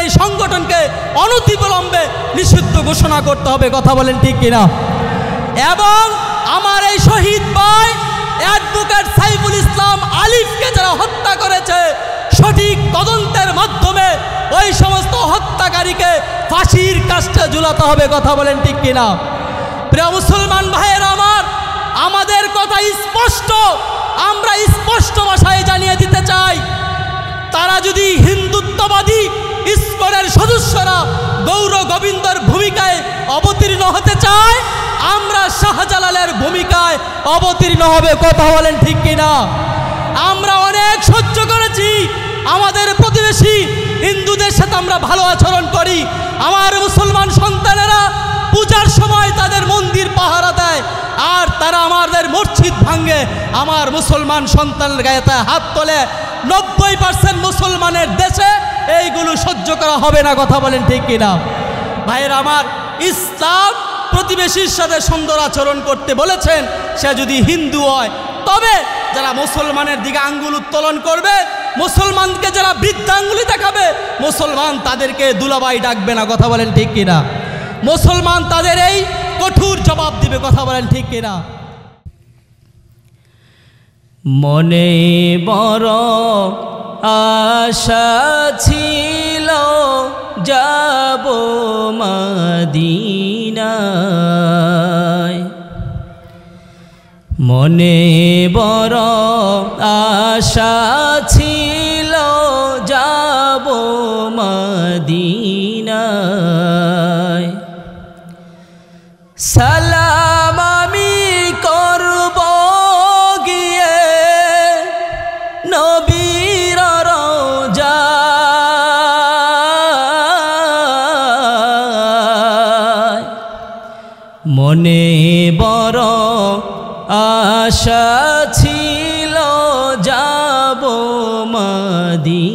এই সংগঠনকে অনতিবিলম্বে নিষিদ্ধ ঘোষণা করতে হবে। কথা বলেন ঠিক কিনা? এবং আমার এই শহীদ ভাই অ্যাডভোকেট সাইফুল ইসলাম আলিফকে যারা হত্যা করেছে, সঠিক তদন্তের মাধ্যমে ওই সমস্ত হত্যাকারীকে ফাঁসির কাস্টে ঝুলাতে হবে। কথা বলেন ঠিক কিনা? প্রিয় মুসলমান ভাইয়েরা আমার, আমাদের কথা স্পষ্ট, আমরা স্পষ্ট ভাষায় জানিয়ে দিতে চাই, তারা যদি হিন্দুত্ববাদী ইসকনের সদস্যরা গৌর গোবিন্দর ভূমিকায় অবতীর্ণ হতে চায়, আমরা শাহজালালের ভূমিকায় অবতীর্ণ হবে। কথা বলেন ঠিক কিনা? আমরা অনেক সহ্য করেছি, আমাদের প্রতিবেশী হিন্দুদের সাথে আমরা ভালো আচরণ করি, আমার মুসলমান সন্তানেরা পূজার সময় তাদের মন্দির পাহারা দেয়, আর তারা আমাদের মসজিদ ভাঙে, আমার মুসলমান সন্তানের গায়ে হাত তোলে। 90% মুসলমানের দেশে এইগুলো সহ্য করা হবে না। কথা বলেন ঠিক কিনা? ভাইয়ের আমার, ইসলাম প্রতিবেশীর সাথে সুন্দর আচরণ করতে বলেছেন, সে যদি হিন্দু হয়। তবে যারা মুসলমানের দিকে আঙ্গুল উত্তোলন করবে, মুসলমানকে যারা বৃদ্ধাঙ্গুলি দেখাবে, মুসলমান তাদেরকে দুলাভাই ডাকবে না। কথা বলেন ঠিক কিনা? মুসলমান তাদের এই কঠোর জবাব দিবে। কথা বলেন ঠিক কিনা? মনে বড় আশা ছিল যাব মদিনায়, মনে বড় আশা ছিল যাব মদিনায়। সালাম আমি করব গিয়ে নবীর রওজায়, মনে বড় আশা ছিল যাব মদিনায়।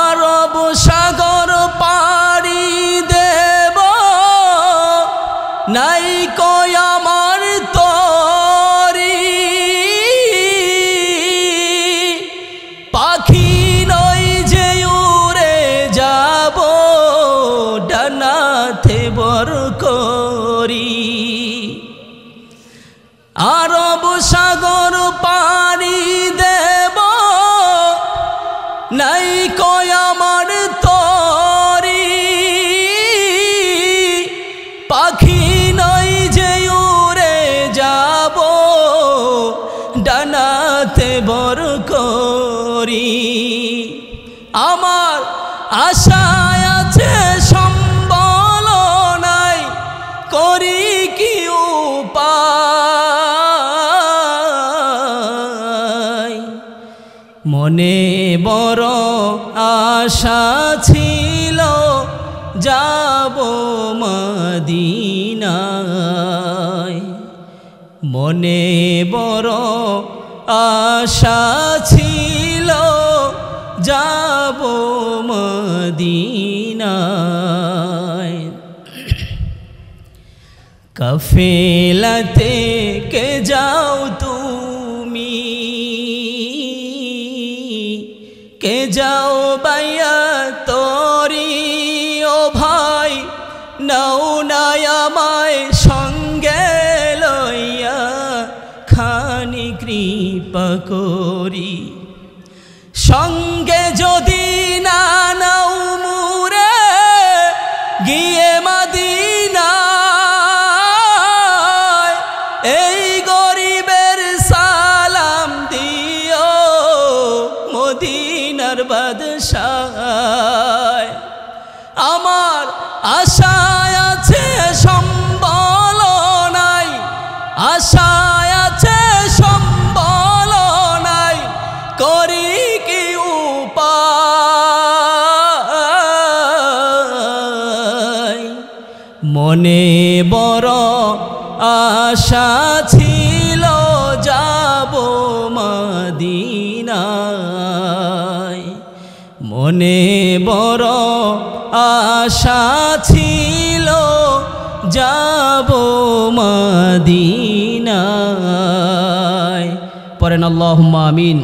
আরব সাগর পাড়ি দেব, নাই কই আমার তরি, পাখি নই যে উড়ে যাব ডানাতে বর করি। আরব সাগর পাড়ি দেব, নাই কই আমার তরি, পাখি নই যে উড়ে যাব ডানাতে বর করি। আমার আশায় আছে সম্বল নাই, করি কি উপায়। মনে বড় আশা ছিল যাব মদিনায়, মনে বড় আশা ছিল যাব মদিনায়। কাফেলাতে কে যাও তুমি, কে যাও বাইয়া তরি, ও ভাই নাও নাই আমায় সঙ্গে লইয়া, খানি কৃপা করি। সঙ্গে যদি না নাও মুরে গিয়ে মদিনায়, এই গরিবের সালাম দিও মদিনার বাদশায়। আমার আশায় আছে সম্বল নাই, আশায় আছে সম্বল নাই, করি কি উপায়। মনে বড় আশা ছিল যাব মদিনায়, মনে বড় আশা ছিল যাব মদিনায়। পড়েন আল্লাহুম্মা আমিন।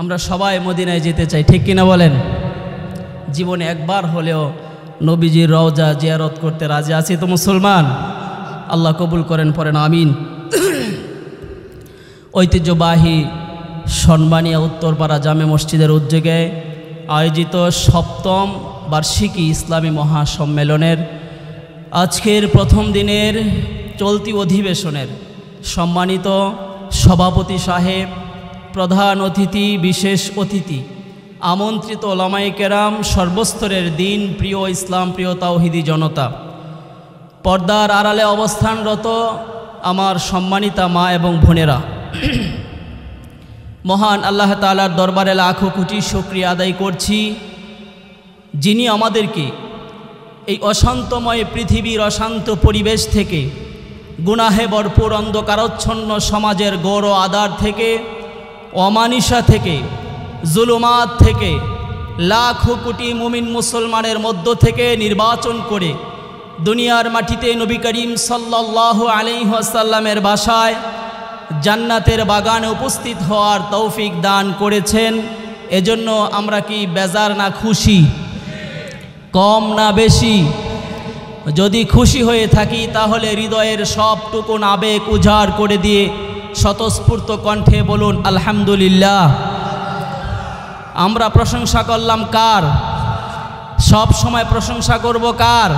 আমরা সবাই মদিনায় যেতে চাই, ঠিক কিনা বলেন? জীবনে একবার হলেও নবীজির রওজা জিয়ারত করতে রাজি আছি তো মুসলমান? আল্লাহ কবুল করেন, পড়েন আমিন। ঐতিহ্যবাহী সনবানিয়া উত্তরপাড়া জামে মসজিদের উদ্যোগে আয়োজিত ৭ম বার্ষিকী ইসলামী মহাসম্মেলনের আজকের প্রথম দিনের চলতি অধিবেশনের সম্মানিত সভাপতি সাহেব, প্রধান অতিথি, বিশেষ অতিথি, আমন্ত্রিত ওলামায়ে কেরাম, সর্বস্তরের দিন প্রিয় ইসলাম প্রিয় তাওহিদি জনতা, পর্দার আড়ালে অবস্থানরত আমার সম্মানিতা মা এবং বোনেরা, মহান আল্লাহ তাআলার দরবারে লাখো কোটি শুকরিয়া আদায় করছি, যিনি আমাদেরকে এই অশান্তময় পৃথিবীর অশান্ত পরিবেশ থেকে, গুনাহে ভরপুর অন্ধকারচ্ছন্ন সমাজের গৌর আদার থেকে, অমানিসা থেকে, জুলুমাত থেকে, লাখো কোটি মুমিন মুসলমানের মধ্য থেকে নির্বাচন করে দুনিয়ার মাটিতে নবী করিম সাল্লাল্লাহু আলাইহি ওয়াসাল্লামের বাসায় জান্নাতের বাগানে উপস্থিত হওয়ার তৌফিক দান করেছেন। এজন্য আমরা কি বেজার না খুশি? কম না বেশি? যদি খুশি হয়ে থাকি তাহলে হৃদয়ের সবটুকু আবেগ উজাড় করে দিয়ে স্বতঃস্ফূর্ত কণ্ঠে বলুন আলহামদুলিল্লাহ। আমরা প্রশংসা করলাম কার? সব সময় প্রশংসা করব কার?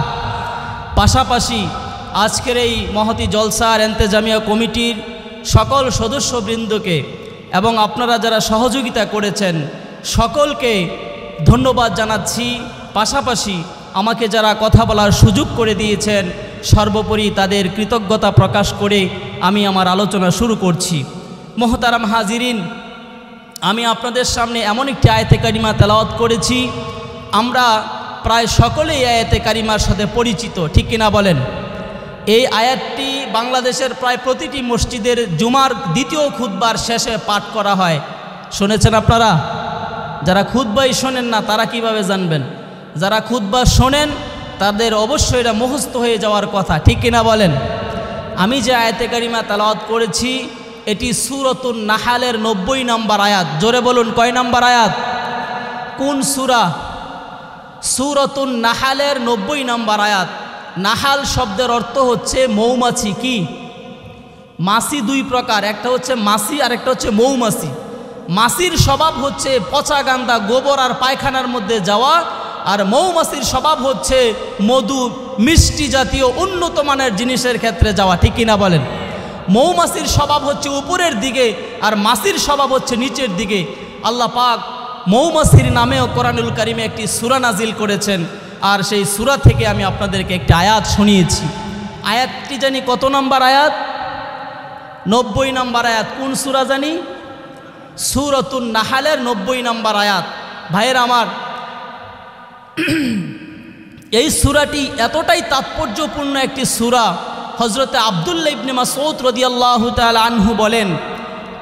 পাশাপাশি আজকের এই মহতি জলসার ইন্তেজামিয়া কমিটির সকল সদস্যবৃন্দকে এবং আপনারা যারা সহযোগিতা করেছেন সকলকে ধন্যবাদ জানাচ্ছি। পাশাপাশি আমাকে যারা কথা বলার সুযোগ করে দিয়েছেন সর্বোপরি তাদের কৃতজ্ঞতা প্রকাশ করে আমি আমার আলোচনা শুরু করছি। মোহতারাম হাজিরিন, আমি আপনাদের সামনে এমন একটি আয়াতে কারিমা তেলাওয়াত করেছি, আমরা প্রায় সকলেই আয়াতে কারিমার সাথে পরিচিত, ঠিক কিনা বলেন? এই আয়াতটি বাংলাদেশের প্রায় প্রতিটি মসজিদের জুমার দ্বিতীয় খুতবার শেষে পাঠ করা হয়। শুনেছেন আপনারা? যারা খুতবাই শোনেন না তারা কিভাবে জানবেন? যারা খুতবা শোনেন তাদের অবশ্যই এটা মুখস্থ হয়ে যাওয়ার কথা, ঠিক কিনা বলেন? আমি যে আয়াতে কারিমা তেলাওয়াত করেছি এটি সূরাতুন নাহালের 90 নম্বর আয়াত। জোরে বলুন, কয় নম্বর আয়াত? কোন সূরা? সূরাতুন নাহালের 90 নম্বর আয়াত। নাহাল শব্দের অর্থ হচ্ছে মৌমাছি। কি? মাছি দুই প্রকার, একটা হচ্ছে মাছি আর একটা হচ্ছে মৌমাছি। মাছির স্বভাব হচ্ছে পচা গান্দা গোবর আর পায়খানার মধ্যে যাওয়া, আর মৌমাছির স্বভাব হচ্ছে মধু মিষ্টি জাতীয় উন্নত মানের জিনিসের ক্ষেত্রে যাওয়া, ঠিক কিনা বলেন? মৌমাছির স্বভাব হচ্ছে উপরের দিকে আর মাছির স্বভাব হচ্ছে নিচের দিকে। আল্লাহ পাক মৌমাছির নামেও কোরআনুল কারিমে একটি সূরা নাজিল করেছেন, আর সেই সূরা থেকে আমি আপনাদেরকে একটি আয়াত শুনিয়েছি। আয়াতটি জানি কত নম্বর আয়াত? 90 নম্বর আয়াত। কোন সূরা জানি? সূরাতুন নাহালের 90 নম্বর আয়াত। ভাইয়ের আমার, এই সূরাটি এতটাই তাৎপর্যপূর্ণ একটি সূরা, হযরতে আব্দুল্লাহ ইবনে মাসউদ রাদিয়াল্লাহু তাআলা আনহু বলেন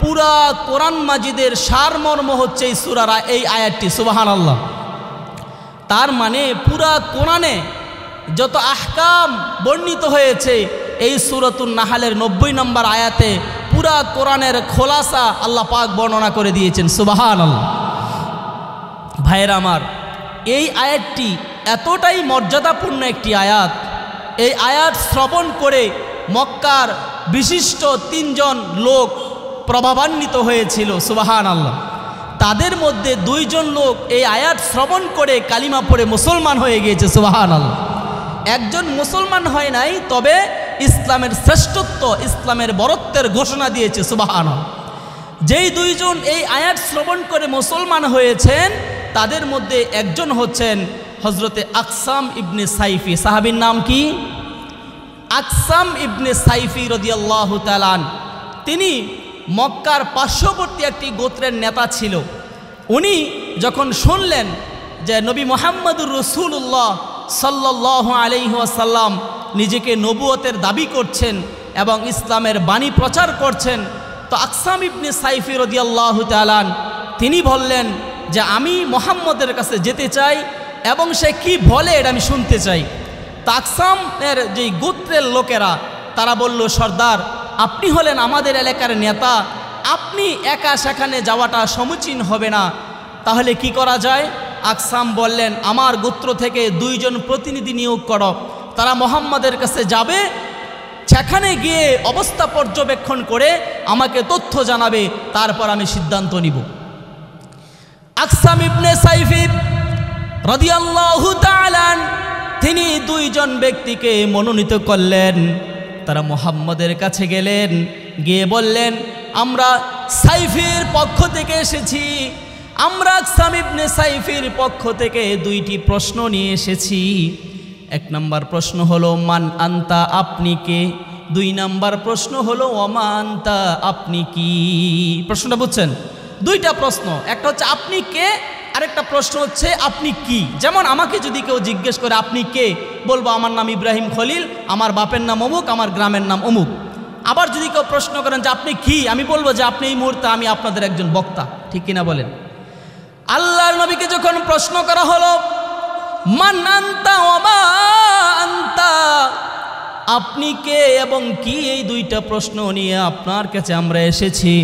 পুরা কোরআন মাজিদের সারমর্ম হচ্ছে এই সূরার এই আয়াতটি। সুবহানাল্লাহ। তার মানে পুরা কোরআনে যত আহকাম বর্ণিত হয়েছে এই সূরাতুন নাহালের 90 নম্বর আয়াতে পুরা কোরআনের খোলাসা আল্লাহ পাক বর্ণনা করে দিয়েছেন। সুবহানাল্লাহ। ভাইয়ের আমার, এই আয়াতটি এতটাই মর্যাদাপূর্ণ একটি আয়াত, এই আয়াত শ্রবণ করে মক্কার বিশিষ্ট 3 জন লোক প্রভাবান্বিত হয়েছিল। সুবহানাল্লাহ। তাদের মধ্যে 2 জন লোক এই আয়াত শ্রবণ করে কালিমা পড়ে মুসলমান হয়ে গিয়েছে। সুবহানাল্লাহ। একজন মুসলমান হয় নাই, তবে ইসলামের শ্রেষ্ঠত্ব, ইসলামের বরত্বের ঘোষণা দিয়েছে। সুবহানাল্লাহ। যেই 2 জন এই আয়াত শ্রবণ করে মুসলমান হয়েছেন তাদের মধ্যে একজন হচ্ছেন হযরতে আকসাম ইবনে সাইফি। সাহাবীর নাম কি? আকসাম ইবনে সাইফি রাদিয়াল্লাহু তাআলা। তিনি মক্কার পার্শ্ববর্তী একটি গোত্রের নেতা ছিল। উনি যখন শুনলেন যে নবী মুহাম্মদুর রাসূলুল্লাহ সাল্লাল্লাহু আলাইহি ওয়াসাল্লাম নিজেকে নবুয়তের দাবি করছেন এবং ইসলামের বাণী প্রচার করছেন, তো আকসাম ইবনে সাইফি রাদিয়াল্লাহু তাআলা তিনি বললেন যে আমি মুহাম্মদের কাছে যেতে চাই এবং সে কি বলে এটা আমি শুনতে চাই। তো আকসামের যে গোত্রের লোকেরা তারা বলল, সর্দার আপনি হলেন আমাদের এলাকার নেতা, আপনি একা সেখানে যাওয়াটা সমীচীন হবে না, তাহলে কি করা যায়? আকসাম বললেন, আমার গোত্র থেকে 2 জন প্রতিনিধি নিয়োগ করো, তারা মোহাম্মদের কাছে যাবে, সেখানে গিয়ে অবস্থা পর্যবেক্ষণ করে আমাকে তথ্য জানাবে, তারপর আমি সিদ্ধান্ত নিব। আকসাম ইবনে সাইফি রাদিয়াল্লাহু তাআলা তিনি 2 জন ব্যক্তিকে মনোনীত করলেন। তারা মোহাম্মদের কাছে গেলেন, গিয়ে বললেন, আমরা সাইফির পক্ষ থেকে এসেছি, আমরা আকসাম ইবনে সাইফির পক্ষ থেকে 2টি প্রশ্ন নিয়ে এসেছি। 1 নম্বর প্রশ্ন হলো মান আনতা, আপনি কে? 2 নম্বর প্রশ্ন হলো ওমা আনতা, আপনি কি? প্রশ্নটা বুঝছেন? 2টা প্রশ্ন, একটা হচ্ছে আপনি কে, আরেকটা প্রশ্ন হচ্ছে আপনি কি। যেমন আমাকে যদি কেউ জিজ্ঞেস করে আপনি কে, বলবো আমার নাম ইব্রাহিম খলিল, আমার বাপের নাম অমুক, আমার গ্রামের নাম অমুক। আবার যদি কেউ প্রশ্ন করেন যে আপনি কি, আমি বলবো যে আপনি এই মুহূর্তে আমি আপনাদের একজন বক্তা। ঠিক কিনা বলেন? আল্লাহর নবীকে যখন প্রশ্ন করা হলো মান আনতা ওমা আনতা, আপনি কে এবং কি, এই 2টা প্রশ্ন নিয়ে আপনার কাছে আমরা এসেছি।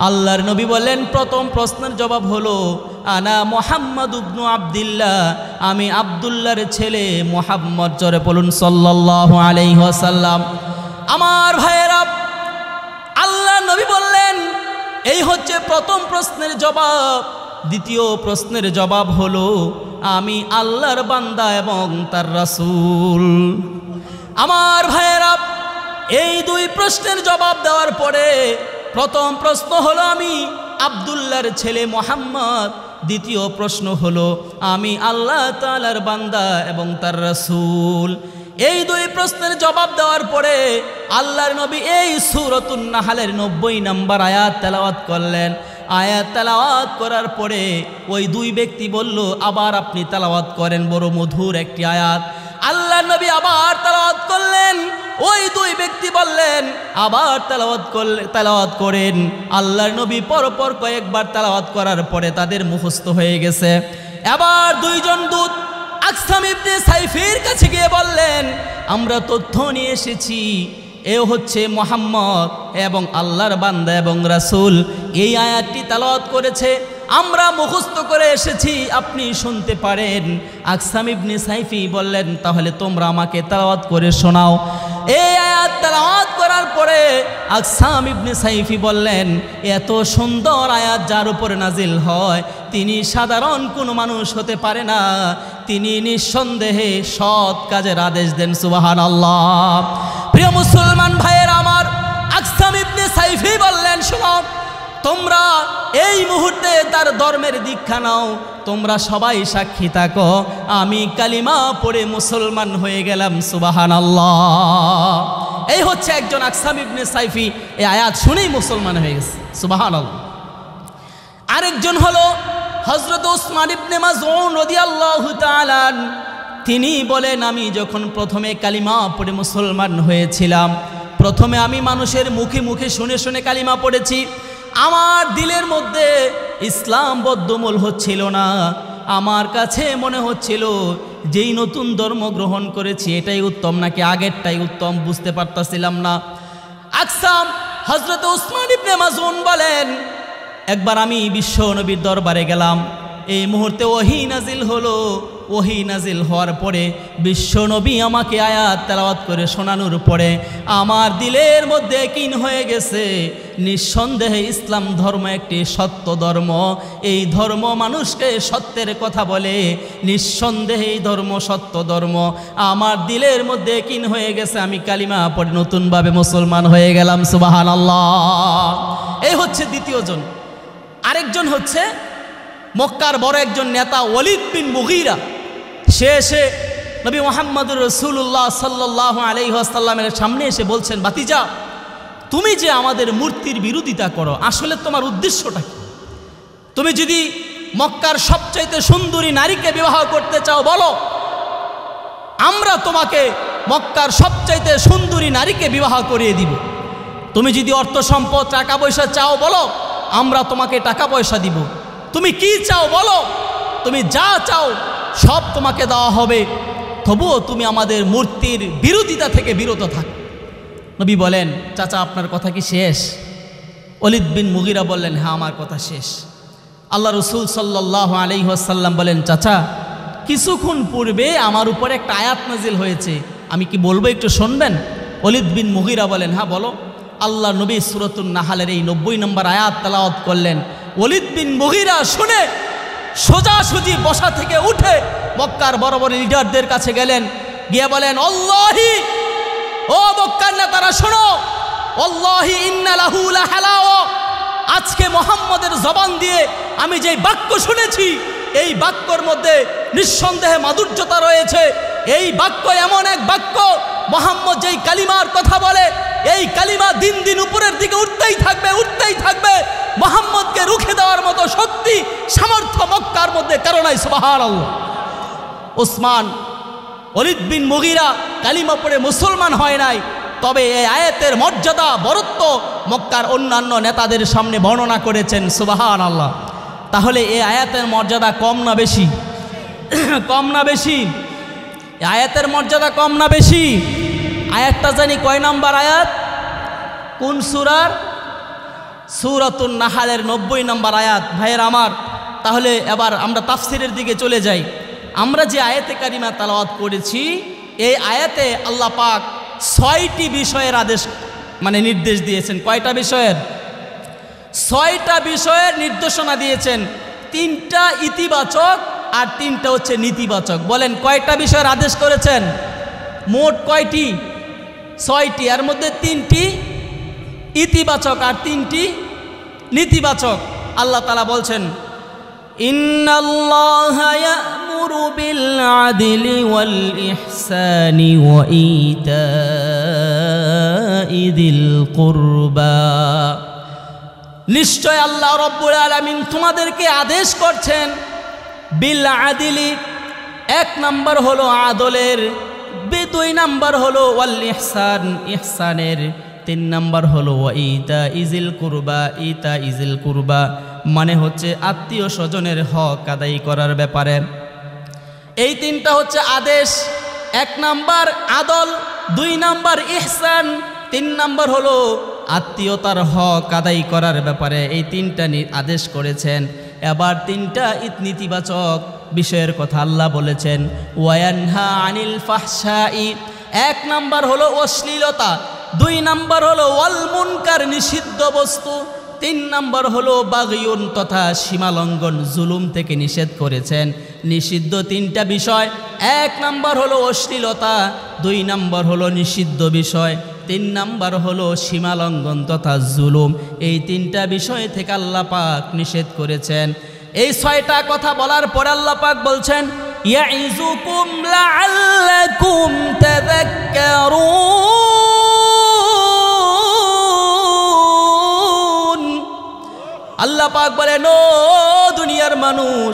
আল্লাহর নবী বললেন, প্রথম প্রশ্নের জবাব হলো আনা মুহাম্মদ ইবনু আব্দুল্লাহ, আমি আব্দুল্লাহর ছেলে মুহাম্মদ। জোরে বলুন সাল্লাল্লাহু আলাইহি ওয়াসাল্লাম। আমার ভাইয়েরা, আল্লাহর নবী বললেন এই হচ্ছে প্রথম প্রশ্নের জবাব। দ্বিতীয় প্রশ্নের জবাব হলো আমি আল্লাহর বান্দা এবং তার রাসূল। আমার ভাইয়েরা, এই 2 প্রশ্নের জবাব দেওয়ার পরে প্রথম প্রশ্ন হলো আমি আব্দুল্লাহর ছেলে মুহাম্মদ, দ্বিতীয় প্রশ্ন হলো আমি আল্লাহ তাআলার বান্দা এবং তার রাসূল। এই 2 প্রশ্নের জবাব দেওয়ার পরে আল্লাহর নবী এই সূরাতুন নাহলের 90 নম্বর আয়াত তেলাওয়াত করলেন। আয়াত তেলাওয়াত করার পরে ওই 2 ব্যক্তি বলল, আবার আপনি তেলাওয়াত করেন, বড় মধুর একটি আয়াত। আল্লাহর নবী আবার তেলাওয়াত করলেন, ওই 2 ব্যক্তি বললেন আবার তেলাওয়াত করেন। আল্লাহর নবী পরপর কয়েকবার তেলাওয়াত করার পরে তাদের মুখস্থ হয়ে গেছে। এবার 2 জন দূত আকসাম ইবনে সাইফির কাছে গিয়ে বললেন, আমরা তথ্য নিয়ে এসেছি, এ হচ্ছে মুহাম্মদ এবং আল্লাহর বান্দা এবং রাসূল, এই আয়াতটি তেলাওয়াত করেছে, আমরা মুখস্থ করে এসেছি, আপনি শুনতে পারেন। আকসাম ইবনে সাইফি বললেন, তাহলে তোমরা আমাকে তেলাওয়াত করে শোনাও। এই আয়াত তেলাওয়াত করার পরে আকসাম ইবনে সাইফি বললেন, এত সুন্দর আয়াত যার উপরে নাজিল হয় তিনি সাধারণ কোনো মানুষ হতে পারে না, তিনি নিঃসন্দেহে সৎ কাজের আদেশ দেন। সুবহানাল্লাহ। প্রিয় মুসলমান ভাইয়েরা আমার, আকসাম ইবনে সাইফি বললেন, শোনো, তোমরা এই মুহূর্তে তার ধর্মের দীক্ষা নাও, তোমরা সবাই সাক্ষী থাকো, আমি কালিমা পড়ে মুসলমান হয়ে গেলাম। সুবহানাল্লাহ। এই হচ্ছে একজন আকসাম ইবনে সাইফি, এই আয়াত শুনেই মুসলমান হয়ে গেছে। সুবহানাল্লাহ। আরেকজন হলো হযরত উসমান ইবনে মাযউন রাদিয়াল্লাহু তাআলা। তিনি বলেন, আমি যখন প্রথমে কালিমা পড়ে মুসলমান হয়েছিলাম, প্রথমে আমি মানুষের মুখে মুখে শুনে শুনে কালিমা পড়েছি, আমার দিলের মধ্যে ইসলাম বদ্ধমূল হচ্ছিল না। আমার কাছে মনে হচ্ছিল যেই নতুন ধর্ম গ্রহণ করেছি এটাই উত্তম নাকি আগেরটাই উত্তম, বুঝতে পারতাছিলাম না। আকসাম হযরত উসমান ইবনে মাযউন বলেন, একবার আমি বিশ্ব নবীর দরবারে গেলাম, এই মুহূর্তে ওহী নাজিল হলো। ওহী নাজিল হওয়ার পরে বিশ্ব নবী আমাকে আয়াত তেলাওয়াত করে শোনানোর পরে আমার দিলের মধ্যে কিন হয়ে গেছে, নিঃসন্দেহে ইসলাম ধর্ম একটি সত্য ধর্ম, এই ধর্ম মানুষকে সত্যের কথা বলে, নিঃসন্দেহে এই ধর্ম সত্য ধর্ম। আমার দিলের মধ্যে কিন হয়ে গেছে, আমি কালিমা পড়ে নতুনভাবে মুসলমান হয়ে গেলাম। সুবহানাল্লাহ। এই হচ্ছে দ্বিতীয় জন। আরেকজন হচ্ছে মক্কার বড় একজন নেতা ওয়ালিদ বিন মুগীরা। সে এসে নবী মুহাম্মদুর রাসূলুল্লাহ সাল্লাল্লাহু আলাইহি ওয়াসাল্লামের সামনে এসে বলছেন, ভাতিজা, তুমি যে আমাদের মূর্তির বিরোধিতা করো, আসলে তোমার উদ্দেশ্যটা কি? তুমি যদি মক্কার সবচাইতে সুন্দরী নারীকে বিবাহ করতে চাও বলো, আমরা তোমাকে মক্কার সবচাইতে সুন্দরী নারীকে বিবাহ করিয়ে দিব। তুমি যদি অর্থ সম্পদ টাকা পয়সা চাও বলো, আমরা তোমাকে টাকা পয়সা দিব। তুমি কি চাও বলো, তুমি যা চাও সব তোমাকে দেওয়া হবে, তবুও তুমি আমাদের মূর্তির বিরোধিতা থেকে বিরত থাক। নবী বলেন, চাচা আপনার কথা কি শেষ? ওয়ালিদ বিন মুগিরা বললেন, হ্যাঁ আমার কথা শেষ। আল্লাহ রসুল সাল্লাল্লাহু আলাইহি ওয়াসাল্লাম বলেন, চাচা কিছুক্ষণ পূর্বে আমার উপরে একটা আয়াত নাজিল হয়েছে, আমি কি বলবো, একটু শুনবেন? ওয়ালিদ বিন মুগিরা বলেন, হ্যাঁ বলো। আল্লাহ নবী সূরাতুন নাহালের এই 90 নম্বর আয়াত তেলাওয়াত করলেন। ওয়ালিদ বিন মুগিরা শুনে সোজাসুজি বসা থেকে উঠে মক্কার বড় বড় লিডারদের কাছে গেলেন, গিয়ে বলেন, আল্লাহি, ও মক্কার নেতারা শোনো, আল্লাহি ইন্না লাহু লাহালাও, আজকে মুহাম্মদের জবান দিয়ে আমি যেই বাক্য শুনেছি, এই বাক্যর মধ্যে নিঃসন্দেহে মাধুর্যতা রয়েছে। এই বাক্য এমন এক বাক্য, মুহাম্মদ যেই কালিমার কথা বলে, এই কালিমা দিন দিন উপরের দিকে উঠতেই থাকবে, উঠতেই থাকবে। মুহাম্মদকে রুখে দেওয়ার মতো শক্তি সামর্থ্য মক্কার মধ্যে কারো নাই। সুবহানাল্লাহ। ওসমান, ওয়ালিদ বিন মুগিরা কালিমা পড়ে মুসলমান হয় নাই, তবে এই আয়াতের মর্যাদা বরত্ব মক্কার অন্যান্য নেতাদের সামনে বর্ণনা করেছেন। সুবহানাল্লাহ। তাহলে এই আয়াতের মর্যাদা কম না বেশি? কম না বেশি? আয়াতের মর্যাদা কম না বেশি? আয়াতটা জানি কয় নাম্বার আয়াত? কোন সূরার? সূরাতুন নাহালের 90 নম্বর আয়াত। ভাইয়ের আমার, তাহলে এবার আমরা তাফসিরের দিকে চলে যাই। আমরা যে আয়াতে কারিমা তেলাওয়াত করেছি, এই আয়াতে আল্লাহ পাক 6টি বিষয়ের আদেশ নির্দেশ দিয়েছেন। কয়টা বিষয়ের? 6টা বিষয়ের নির্দেশনা দিয়েছেন। 3টা ইতিবাচক আর 3টা হচ্ছে নীতিবাচক। বলেন কয়টা বিষয়ের আদেশ করেছেন? মোট কয়টি? 6টি। এর মধ্যে 3টি ইতিবাচক আর 3টি নীতিবাচক। আল্লাহ তাআলা বলছেন, ইন্নাল্লাহা ইয়া'মুরু বিল আদলি ওয়াল ইহসানি ওয়া ইতা'i যিল কুরবা। নিশ্চয় আল্লাহ রাব্বুল আলামিন তোমাদেরকে আদেশ করছেন বিল আদলি, 1 নাম্বার হলো আদলের, 2 নাম্বার হলো ওয়াল ইহসান, ইহসানের, 3 নাম্বার হলো ওয়া ইতা'i যিল কুরবা, ইতা'i যিল কুরবা মানে হচ্ছে আত্মীয় স্বজনের হক আদায় করার ব্যাপারে। এই 3টা হচ্ছে আদেশ। 1 নাম্বার আদল, 2 নাম্বার ইহসান, 3 নাম্বার হলো আত্মীয়তার হক আদায় করার ব্যাপারে। এই 3টা আদেশ করেছেন। এবার 3টা নীতিবাচক বিষয়ের কথা আল্লাহ বলেছেন, ওয়ায়ানহা আনিল ফাহশাই, 1 নাম্বার হলো অশ্লীলতা, 2 নাম্বার হলো ওয়াল মুনকার নিষিদ্ধ বস্তু, 3 নাম্বার হলো বাগিয়ুন তথা সীমালঙ্ঘন জুলুম থেকে নিষেধ করেছেন। নিষিদ্ধ 3টা বিষয়, 1 নাম্বার হলো অশ্লীলতা, 2 নাম্বার হলো নিষিদ্ধ বিষয়, 3 নাম্বার হলো সীমালঙ্ঘন তথা জুলুম। এই 3টা বিষয় থেকে আল্লাহ পাক নিষেধ করেছেন। এই 6টা কথা বলার পর আল্লাহ পাক বলছেন, ইয়াইযুকুম লাআল্লাকুম তাযাক্কারুন। আল্লাহ পাক বলেন, ও দুনিয়ার মানুষ,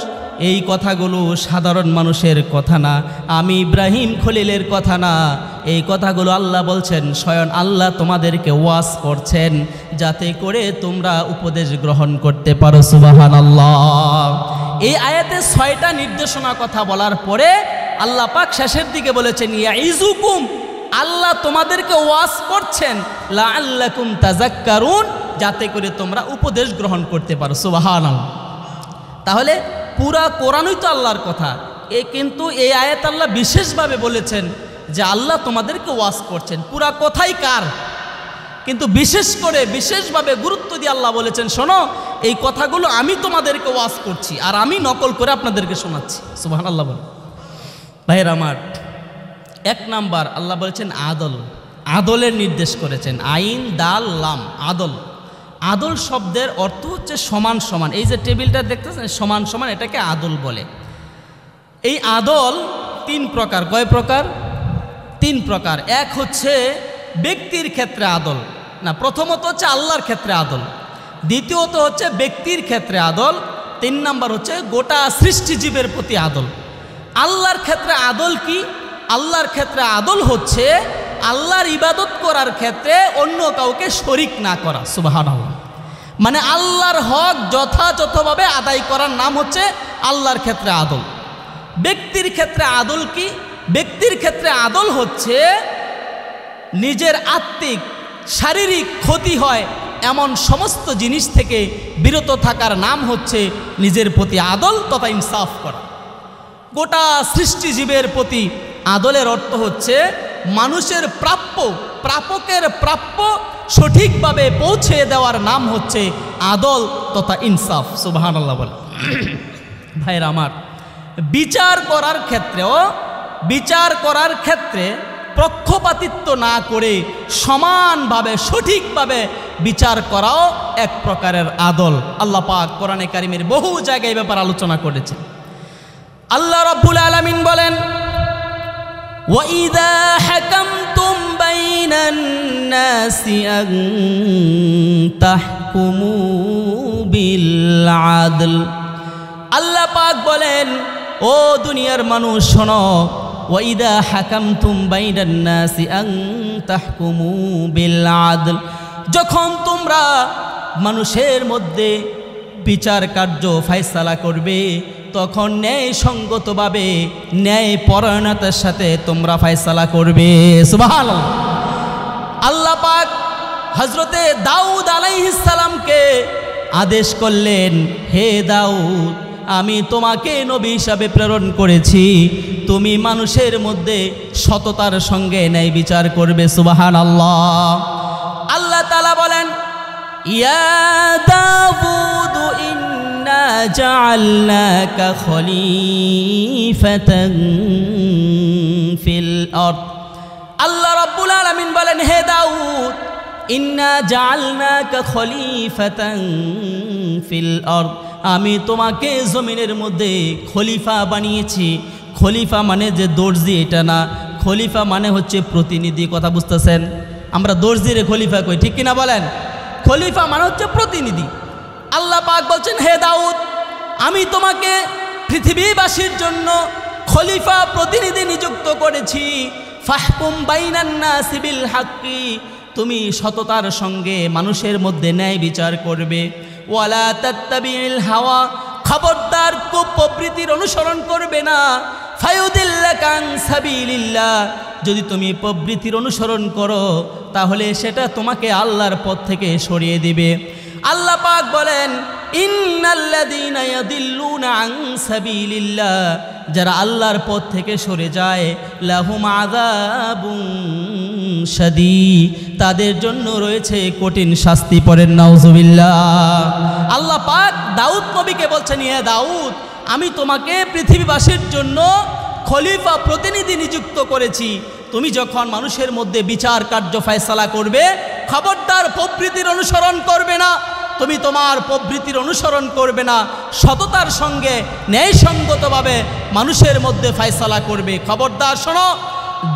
এই কথাগুলো সাধারণ মানুষের কথা না, আমি ইব্রাহিম খলিলের কথা না। এই কথাগুলো আল্লাহ বলছেন, স্বয়ং আল্লাহ তোমাদেরকে ওয়াজ করছেন যাতে করে তোমরা উপদেশ গ্রহণ করতে পারো। সুবহানাল্লাহ। এই আয়াতে 6টা নির্দেশনা কথা বলার পরে আল্লাহ পাক শেষের দিকে বলেছেন, ইয়াইযুকুম, আল্লাহ তোমাদেরকে ওয়াজ করছেন, লাআল্লাকুম তাযাক্কারুন, যাতে করে তোমরা উপদেশ গ্রহণ করতে পারো। সুবহানাল্লাহ। তাহলে পুরা কোরআনই তো আল্লাহর কথা, কিন্তু এই আয়াত আল্লাহ বিশেষভাবে বলেছেন যে আল্লাহ তোমাদেরকে ওয়াজ করছেন। পুরা কথাই কার? কিন্তু বিশেষ করে বিশেষভাবে গুরুত্ব দিয়ে আল্লাহ বলেছেন, শোনো, এই কথাগুলো আমি তোমাদেরকে ওয়াজ করছি আর আমি নকল করে আপনাদেরকে শোনাচ্ছি। সুবহানাল্লাহ। বলে ভাইয়ের আমার, 1 নাম্বার আল্লাহ বলেছেন আদল, আদলের নির্দেশ করেছেন। আইন দাল লাম, আদল। আদল শব্দের অর্থ হচ্ছে সমান সমান। এই যে টেবিলটা দেখতেছেন সমান সমান, এটাকে আদল বলে। এই আদল 3 প্রকার। কয় প্রকার? 3 প্রকার। এক হচ্ছে ব্যক্তির ক্ষেত্রে আদল, না, প্রথমত হচ্ছে আল্লাহর ক্ষেত্রে আদল, দ্বিতীয়ত হচ্ছে ব্যক্তির ক্ষেত্রে আদল, 3 নাম্বার হচ্ছে গোটা সৃষ্টিজীবের প্রতি আদল। আল্লাহর ক্ষেত্রে আদল কি? আল্লাহর ক্ষেত্রে আদল হচ্ছে আল্লাহর ইবাদত করার ক্ষেত্রে অন্য কাউকে শরিক না করা। সুবহানাল্লাহ। মানে আল্লাহর হক যথাযথভাবে আদায় করার নাম হচ্ছে আল্লাহর ক্ষেত্রে আদল। ব্যক্তির ক্ষেত্রে আদল কি? ব্যক্তির ক্ষেত্রে আদল হচ্ছে নিজের আত্মিক শারীরিক ক্ষতি হয় এমন সমস্ত জিনিস থেকে বিরত থাকার নাম হচ্ছে নিজের প্রতি আদল তথা ইনসাফ করা। গোটা সৃষ্টিজীবের প্রতি আদলের অর্থ হচ্ছে মানুষের প্রাপ্য, প্রাপকের প্রাপ্য সঠিকভাবে পৌঁছে দেওয়ার নাম হচ্ছে আদল তথা ইনসাফ। সুবহানাল্লাহ বলে। ভাইরা আমার, বিচার করার ক্ষেত্রে পক্ষপাতিত্ব না করে সমানভাবে সঠিকভাবে বিচার করাও এক প্রকারের আদল। আল্লাহ পাক কোরআনে কারিমের বহু জায়গায় ব্যাপার আলোচনা করেছেন। আল্লাহ রাব্বুল আলামিন বলেন, وَإِذَا حَكَمْتُمْ بَيْنَ النَّاسِ أَن تَحْكُمُوا بِالْعَدْلِ। আল্লাহ পাক বলেন, ও দুনিয়ার মানুষ শোনো, ওয়াইদা হাকামতুম বাইনান নাসি আন তাহকুমু বিল আদল, যখন তোমরা মানুষের মধ্যে বিচার কার্য ফায়সালা করবে তখন ন্যায়সঙ্গতভাবে ন্যায় পরায়ণতার সাথে তোমরা ফায়সালা করবে। সুবহানাল্লাহ। আল্লাহ পাক হযরতে দাউদ আলাইহিস সালামকে আদেশ করলেন, হে দাউদ, আমি তোমাকে নবী হিসাবে প্রেরণ করেছি, তুমি মানুষের মধ্যে সততার সঙ্গে ন্যায় বিচার করবে। সুবহানাল্লাহ। আল্লাহ তাআলা বলেন, ইয়া দাউদ ইন্না জাআলনাকা খলিফাতান ফিল আরদ। আল্লাহ রাব্বুল আলামিন বলেন, হে দাউদ, ইন্না জাআলনাকা খলিফাতান ফিল আরদ, আমি তোমাকে জমিনের মধ্যে খলিফা বানিয়েছি। খলিফা মানে যে দর্জি এটা না, খলিফা মানে হচ্ছে প্রতিনিধি। কথা বুঝতেছেন? আমরা দর্জিরে খলিফা কই, ঠিক কিনা বলেন? খলিফা মানে হচ্ছে প্রতিনিধি। আল্লাহ পাক বলছেন, হে দাউদ, আমি তোমাকে পৃথিবীবাসীর জন্য খলিফা প্রতিনিধি নিযুক্ত করেছি। ফাহকুম বাইনান নাসি বিল হাক্কি, তুমি সততার সঙ্গে মানুষের মধ্যে ন্যায় বিচার করবে। ওয়ালা তাত্তাবিল হাওয়া, খবরদার কুপ্রবৃত্তির অনুসরণ করবে না। ফায়ুদিল্লাকা আন সাবিলিল্লাহ, যদি তুমি প্রবৃত্তির অনুসরণ করো তাহলে সেটা তোমাকে আল্লাহর পথ থেকে সরিয়ে দিবে। আল্লাহ পাক বলেন, ইন্নাল্লাযীনা ইয়াদিল্লুনা আন সাবিলিল্লাহ, যারা আল্লাহর পথ থেকে সরে যায়, লাহুম আযাবুন শাদীদ, তাদের জন্য রয়েছে কঠিন শাস্তি। পড়েন নাউজুবিল্লাহ। আল্লাহ পাক দাউদ নবীকে বলছেন, হে দাউদ, আমি তোমাকে পৃথিবীবাসীর জন্য খলিফা প্রতিনিধি নিযুক্ত করেছি। তুমি যখন মানুষের মধ্যে বিচার কার্য ফয়সালা করবে, খবরদার প্রবৃত্তির অনুসরণ করবে না। তুমি তোমার প্রবৃত্তির অনুসরণ করবে না, সততার সঙ্গে ন্যায়সঙ্গতভাবে মানুষের মধ্যে ফয়সালা করবে। খবরদার শোনো,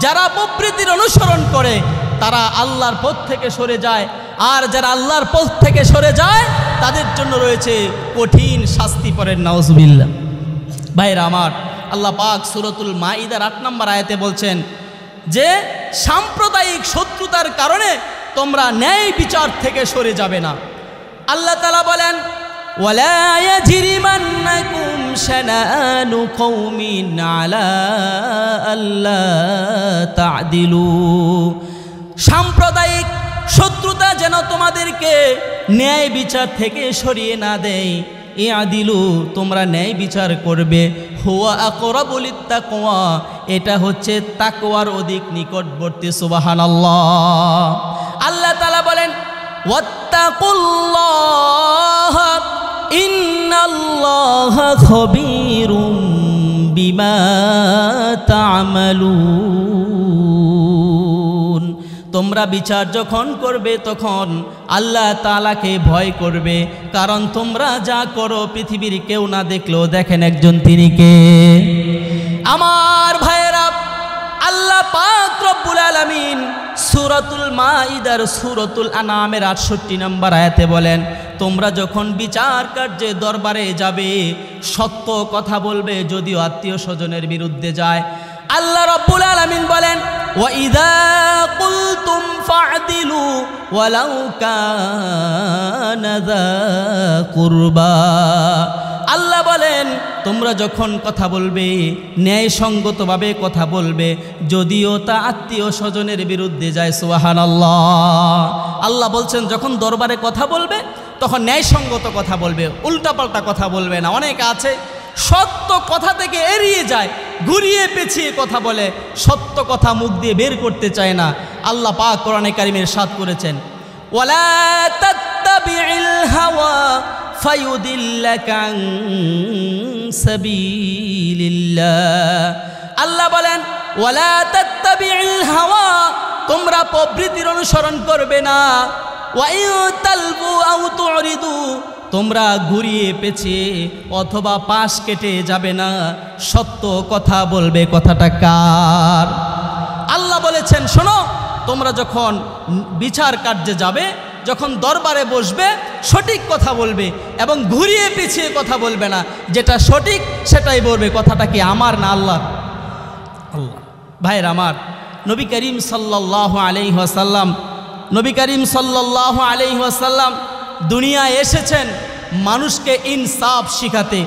যারা প্রবৃত্তির অনুসরণ করে তারা আল্লাহর পথ থেকে সরে যায়, আর যারা আল্লাহর পথ থেকে সরে যায় তাদের জন্য রয়েছে কঠিন শাস্তি। পড়েন নাউজুবিল্লাহ। ভাইরা আমার, আল্লাহ পাক সূরাতুল মাইদার 8 নম্বর আয়াতে বলছেন যে সাম্প্রদায়িক শত্রুতার কারণে তোমরা ন্যায় বিচার থেকে সরে যাবে না। আল্লাহ তাআলা বলেন, ওয়ালা ইয়াজরিমান্নাকুম শানাআনু কওমিন আলা আল্লা তা'দিলু, সাম্প্রদায়িক শত্রুতা যেন তোমাদেরকে ন্যায় বিচার থেকে সরিয়ে না দেয়। ইয়াদিলু, তোমরা ন্যায় বিচার করবে। হুয়া আকরাবু লিত্তাকওয়া, এটা হচ্ছে তাকওয়ার অধিক নিকটবর্তী। সুবহানাল্লাহ। আল্লাহ তাআলা বলেন, ওয়াত্তাকুল্লাহ ইন্নাল্লাহা খবীরুম বিমা তা'মালুন, তোমরা বিচার যখন করবে তখন আল্লাহ তাআলাকে ভয় করবে, কারণ তোমরা যা করো পৃথিবীর কেউ না দেখলেও দেখেন একজন, তিনি কে? আমার ভাইয়েরা, আল্লাহ পাক রব্বুল আলামিন সূরাতুল মাইদার সূরাতুল আনআমের 68 নম্বর আয়াতে বলেন, তোমরা যখন বিচার কার্যে দরবারে যাবে সত্য কথা বলবে, যদিও আত্মীয় স্বজনের বিরুদ্ধে যায়। আল্লাহ রব্বুল আলামিন বলেন, ওয়াইযা কুলতুম ফা'দিলু ওয়ালাউ কানা যা কুরবা, আল্লাহ বলেন তোমরা যখন কথা বলবে ন্যায়সঙ্গতভাবে কথা বলবে, যদিও তা আত্মীয় স্বজনের বিরুদ্ধে যায়। সুবহানাল্লাহ। আল্লাহ বলছেন যখন দরবারে কথা বলবে তখন ন্যায়সঙ্গত কথা বলবে, উল্টাপাল্টা কথা বলবে না। অনেকে আছে সত্য কথা থেকে এড়িয়ে যায়, ঘুরিয়ে পেঁচিয়ে কথা বলে, সত্য কথা মুখ দিয়ে বের করতে চায় না। আল্লাহ পাক কোরআনে কারিমে ইরশাদ করেছেন, ওয়ালা তাত্তাবিউল হাওয়া ফায়ুদিল্লাকা আন সাবিলিল্লাহ। আল্লাহ বলেন ওয়ালা তাত্তাবিউল হাওয়া, তোমরা প্রবৃত্তির অনুসরণ করবে না। ওয়া ইউতালবু আও তুরিদু, তোমরা ঘুরিয়ে পেঁচিয়ে অথবা পাশ কেটে যাবে না, সত্য কথা বলবে। কথাটা কার? আল্লাহ বলেছেন শোনো, তোমরা যখন বিচার কার্যে যাবে, যখন দরবারে বসবে, সঠিক কথা বলবে এবং ঘুরিয়ে পেঁচিয়ে কথা বলবে না। যেটা সঠিক সেটাই বলবে। কথাটা কি আমার না আল্লাহ? আল্লাহ। ভাইয়ের আমার, নবী করিম সাল্লাল্লাহু আলাইহি ওয়াসাল্লাম, নবী করিম সাল্লাল্লাহু আলাইহি ওয়াসাল্লাম দুনিয়ায় এসেছেন মানুষকে ইনসাফ শিখাতে।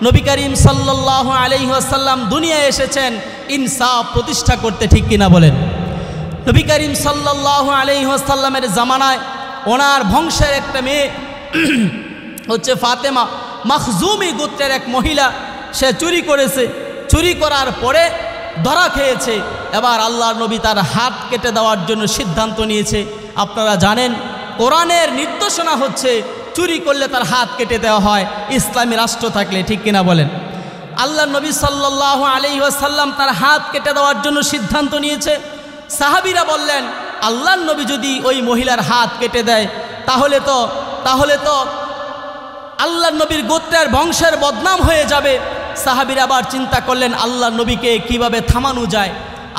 নবী করিম সাল্লাল্লাহু আলাইহি ওয়াসাল্লাম দুনিয়ায় এসেছেন ইনসাফ প্রতিষ্ঠা করতে। ঠিক কিনা বলেন? নবী করিম সাল্লাল্লাহু আলাইহি ওয়াসাল্লামের জামানায় ওনার বংশের একটা মেয়ে হচ্ছে ফাতেমা, মখজুমি গোত্রের এক মহিলা। সে চুরি করেছে, চুরি করার পরে ধরা খেয়েছে। এবার আল্লাহর নবী তার হাত কেটে দেওয়ার জন্য সিদ্ধান্ত নিয়েছে। আপনারা জানেন কোরআনের নির্দেশনা হচ্ছে চুরি করলে তার হাত কেটে দেওয়া হয় ইসলামী রাষ্ট্র থাকলে। ঠিক কিনা বলেন? আল্লাহর নবী সাল্লাল্লাহু আলাইহি ওয়াসাল্লাম তার হাত কেটে দেওয়ার জন্য সিদ্ধান্ত নিয়েছে। সাহাবীরা বললেন আল্লাহর নবী যদি ওই মহিলার হাত কেটে দেয় তাহলে তো আল্লাহর নবীর গোত্রের বংশের বদনাম হয়ে যাবে। সাহাবীরা আবার চিন্তা করলেন আল্লাহর নবীকে কিভাবে থামানো যায়।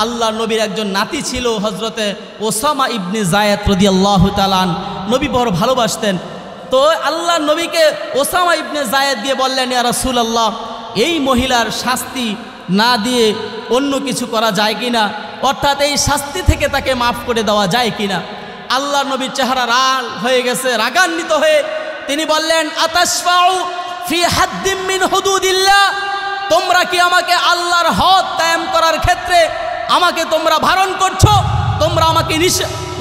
আল্লাহর নবীর একজন নাতি ছিল হজরতে ওসামা ইবনে যায়েদ রাদিয়াল্লাহু তাআলা আন, নবী বড় ভালোবাসতেন। তো আল্লাহর নবীকে ওসামা ইবনে যায়েদ দিয়ে বললেন, ইয়া রাসূলুল্লাহ, এই মহিলার শাস্তি না দিয়ে অন্য কিছু করা যায় কিনা, অর্থাৎ এই শাস্তি থেকে তাকে মাফ করে দেওয়া যায় কিনা। আল্লাহর নবীর চেহারা লাল হয়ে গেছে, রাগান্বিত হয়ে তিনি বললেন, আতাশফাউ ফি হাদ্দিম মিন হুদুদিল্লাহ, তোমরা কি আমাকে আল্লাহর হদ কায়েম করার ক্ষেত্রে আমাকে তোমরা বারণ করছো, তোমরা আমাকে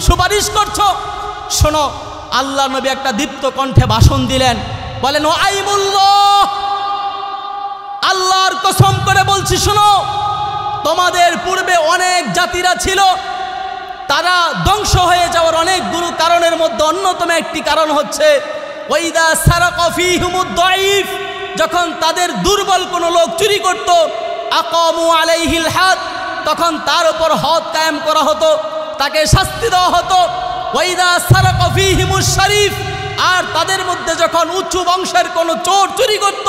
সুপারিশ করছো? শোনো, আল্লাহ নবী একটা দীপ্ত কণ্ঠে ভাষণ দিলেন, বলেন, ও আইমুল্লাহ, আল্লাহর কসম করে বলছি, শোনো, তোমাদের পূর্বে অনেক জাতিরা ছিল, তারা ধ্বংস হয়ে যাওয়ার অনেকগুলো কারণের মধ্যে অন্যতম একটি কারণ হচ্ছে ওয়াইদা সারাকা ফীহুমুদ দাঈফ, যখন তাদের দুর্বল কোনো লোক চুরি করত, আকামু আলাইহিল হাদ, তখন তার উপর হদ কায়েম করা হতো, তাকে শাস্তি দেওয়া হতো। ওয়াইদা সারাকা ফীহিমুশ শরীফ, আর তাদের মধ্যে যখন উঁচু বংশের কোনো চোর চুরি করত,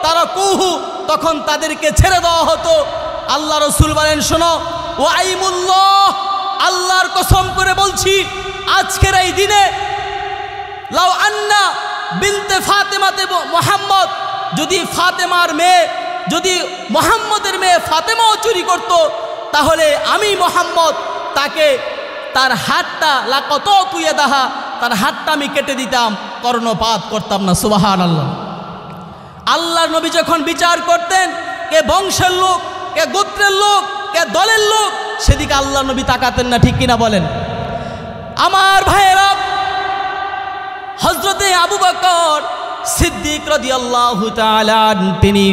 তারা কুহু, তখন তাদেরকে ছেড়ে দেওয়া হতো। আল্লাহ রাসূল বলেন, শোনো, ওয়া আইমুল্লাহ, আল্লাহর কসম করে বলছি, আজকের এই দিনে লাউ আন্না বিনতে ফাতেমাতে মুহাম্মদ, যদি ফাতেমার মেয়ে, যদি মুহাম্মদের মেয়ে ফাতেমাও চুরি করত, তাহলে আমি মুহাম্মদ তাকে তার হাতটা লাকাতাতু ইয়াদাহা, তার হাতটা আমি কেটে দিতাম, কর্ণপাত করতাম না। সুবহানাল্লাহ। আল্লাহর নবী যখন বিচার করতেন, কে বংশের লোক, কে গোত্রের লোক, কে দলের লোক, সেদিকে আল্লাহ নবী তাকাতেন না। ঠিক কিনা বলেন? আমার ভাইয়েরা, হযরতে আবু বকর সিদ্দিক রাদিয়াল্লাহু তাআলা তিনি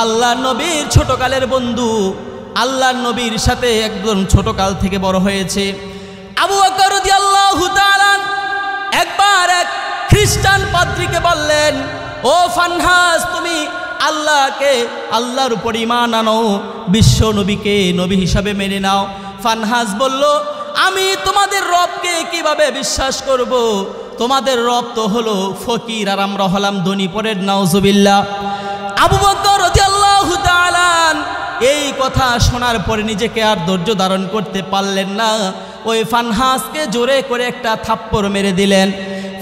আল্লাহর নবীর ছোটকালের বন্ধু, আল্লাহর নবীর সাথে একদম ছোটকাল থেকে বড় হয়েছে। আবু বকর রাদিয়াল্লাহু তাআলা একবার এক খ্রিস্টান পাদ্রীকে বললেন, ও ফানহাস, তুমি আল্লাহর উপর ঈমান আনো, বিশ্ব নবীকে নবী হিসাবে মেনে নাও। ফানহাস বলল, আমি তোমাদের রবকে কিভাবে বিশ্বাস করব? তোমাদের রব তো হলো ফকির আর আমরা হলাম ধনী। পড়েন নাউজুবিল্লাহ। আবু বকর রাদিয়াল্লাহু তাআলা এই কথা শোনার পরে নিজেকে আর ধৈর্য ধারণ করতে পারলেন না, ওই ফানহাসকে জোরে করে একটা থাপ্পড় মেরে দিলেন।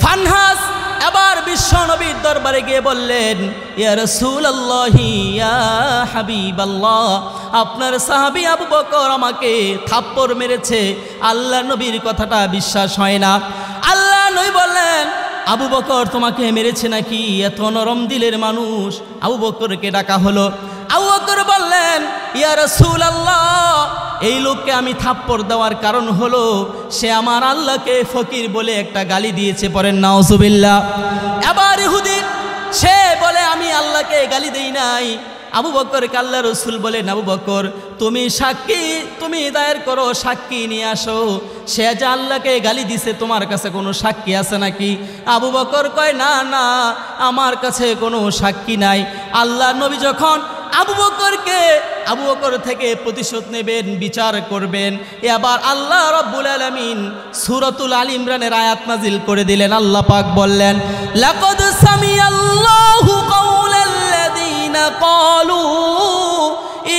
ফানহাস এবার বিশ্ব নবীর দরবারে গিয়ে বললেন, ইয়া রাসূলুল্লাহি, ইয়া হাবিবাল্লাহ, আপনার সাহাবী আবু বকর আমাকে থাপ্পড় মেরেছে, আল্লাহ নবীর কথাটা বিশ্বাস হয় না। আল্লাহ নবী বললেন, আবু বকর তোমাকে মেরেছে নাকি? এত নরম দিলের মানুষ। আবু বকরকে ডাকা হলো। আবু বকর বললেন, ইয়া রাসূলুল্লাহ, এই লোককে আমি থাপ্পড় দেওয়ার কারণ হলো সে আমার আল্লাহকে ফকির বলে একটা গালি দিয়েছে। পড়েন নাউজুবিল্লাহ। এবার ইহুদি সে বলে আমি আল্লাহকে গালি দেই নাই। আবু বকরকে আল্লাহ রসুল বলেন, আবু বকর তুমি সাক্ষী, তুমি দায়ের করো, সাক্ষী নিয়ে আসো। সে যে আল্লাহকে গালি দিছে তোমার কাছে কোনো সাক্ষী আছে নাকি? আবু বকর কয়, না না, আমার কাছে কোনো সাক্ষী নাই। আল্লাহ নবী যখন আবু বকর থেকে প্রতিশোধ নেবেন, বিচার করবেন, এবার আল্লাহ রাব্বুল আলামিন সূরাতুল আল ইমরানের আয়াত নাজিল করে দিলেন। আল্লাহ পাক বললেন, লাকাদ সামিআল্লাহু কাওলাল্লাযীনা ক্বালু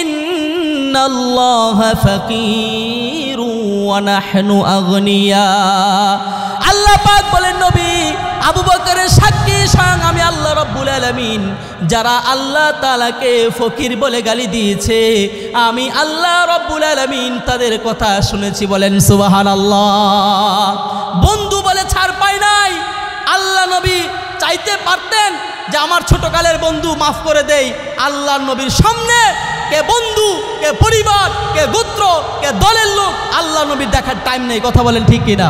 ইন্নাল্লাহা ফাকীরু ওয়া নাহনু আগনিয়া। আল্লাহ পাক বলেন, নবী আবু বকরের সাক্ষী স্বয়ং আমি আল্লাহ রাব্বুল আলামিন, যারা আল্লাহ তাআলাকে ফকির বলে গালি দিয়েছে আমি আল্লাহ রাব্বুল আলামিন তাদের কথা শুনেছি। বলেন সুবহানাল্লাহ। বন্ধু বলে ছাড় পায় নাই। আল্লাহ নবী চাইতে পারতেন যে আমার ছোটকালের বন্ধু মাফ করে দেই। আল্লাহ নবীর সামনে কে বন্ধু, কে পরিবার, কে গোত্র, কে দলের লোক, আল্লাহ নবীর দেখার টাইম নেই। কথা বলেন ঠিক কিনা?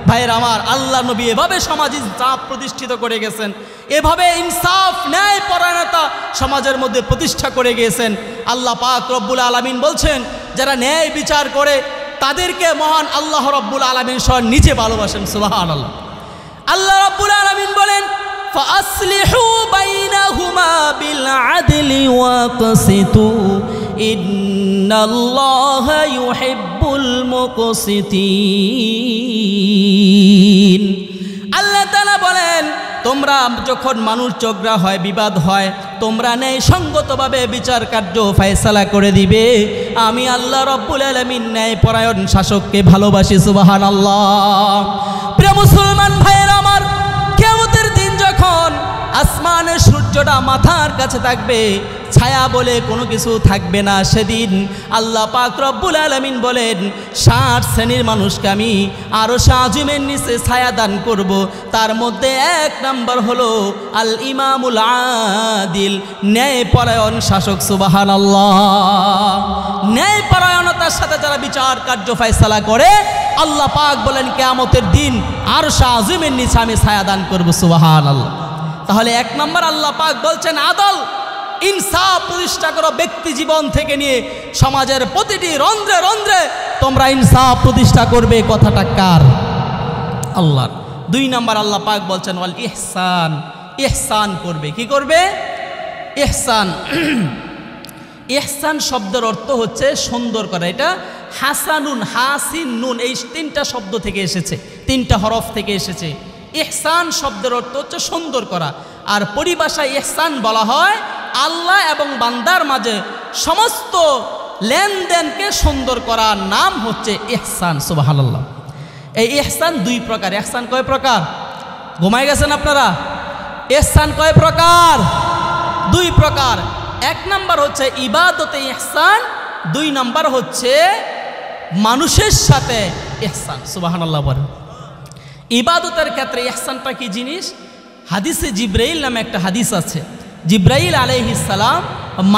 ভাইয়ের আমার, আল্লাহ নবী এভাবে সমাজ ইনসাফ প্রতিষ্ঠিত করে গেছেন, এভাবে ইনসাফ ন্যায় পরায়ণতা সমাজের মধ্যে প্রতিষ্ঠা করে গিয়েছেন। আল্লাহ পাক রব্বুল আলামিন বলছেন, যারা ন্যায় বিচার করে তাদেরকে মহান আল্লাহ রব্বুল আলামিন স্বয়ং নিজে ভালোবাসেন। সুবহানাল্লাহ। আল্লাহ রব্বুল আলামিন বলেন, ফাসলিহু বাইনাহুমা বিল আদলি ওয়াকসিতু ইন্নাল্লাহা ইউহিব্বুল মুকসিতিন। আল্লাহ তাআলা বলেন, তোমরা যখন মানুষ ঝগড়া হয়, বিবাদ হয়, তোমরা ন্যায় সঙ্গতভাবে বিচার কার্য ফয়সালা করে দিবে। আমি আল্লাহ রাব্বুল আলামিন ন্যায় পরায়ণ শাসককে ভালোবাসি। সুবহানাল্লাহ। প্রিয় মুসলমান ভাইয়েরা আমার, কিয়ামতের দিন যখন আসমানের সূর্যটা মাথার কাছে থাকবে, ছায়া বলে কোনো কিছু থাকবে না, সেদিন আল্লাহ পাক রব্বুল আলামিন বলেন 60 শ্রেণীর মানুষকে আমি আরশে আজিমের নিচে ছায়া দান করব। তার মধ্যে 1 নাম্বার হলো আল ইমামুল আদিল, ন্যায়পরায়ণ শাসক। সুবহানাল্লাহ। ন্যায়পরায়ণতার সাথে যারা বিচার কার্য ফয়সালা করে, আল্লাহ পাক বলেন কিয়ামতের দিন আরশে আজিমের নিচে আমি ছায়া দান করব। সুবহানাল্লাহ। তাহলে 1 নাম্বার আল্লাহ পাক বলছেন আদল, ইনসাফ প্রতিষ্ঠা করো। ব্যক্তি জীবন থেকে নিয়ে সমাজের প্রতিটি রন্ধ্রে রন্ধ্রে তোমরা ইনসাফ প্রতিষ্ঠা করবে। কথাটা কার? আল্লাহর। 2 নাম্বার আল্লাহ পাক বলছেন ওয়াল ইহসান, ইহসান করবে। কি করবে? ইহসান। ইহসান শব্দের অর্থ হচ্ছে সুন্দর করা। এটা হাসানুন, হাসিন, নুন, এই 3টা শব্দ থেকে এসেছে, 3টা হরফ থেকে এসেছে। ইহসান শব্দের অর্থ হচ্ছে সুন্দর করা। আর পরিভাষায় ইহসান বলা হয় আল্লাহ এবং বান্দার মাঝে সমস্ত লেনদেনকে সুন্দর করার নাম হচ্ছে ইহসান। সুবহানাল্লাহ। এই ইহসান 2 প্রকার। ইহসান কয় প্রকার? ঘুমায় গেছেন আপনারা? ইহসান কয় প্রকার? 2 প্রকার। 1 নাম্বার হচ্ছে ইবাদতে ইহসান, 2 নাম্বার হচ্ছে মানুষের সাথে ইহসান। সুবহানাল্লাহ। বলেন ইবাদতের ক্ষেত্রে ইহসানটা কি জিনিস? হাদিসে জিব্রাইল নামে একটা হাদিস আছে। জিব্রাইল আলাইহিস সালাম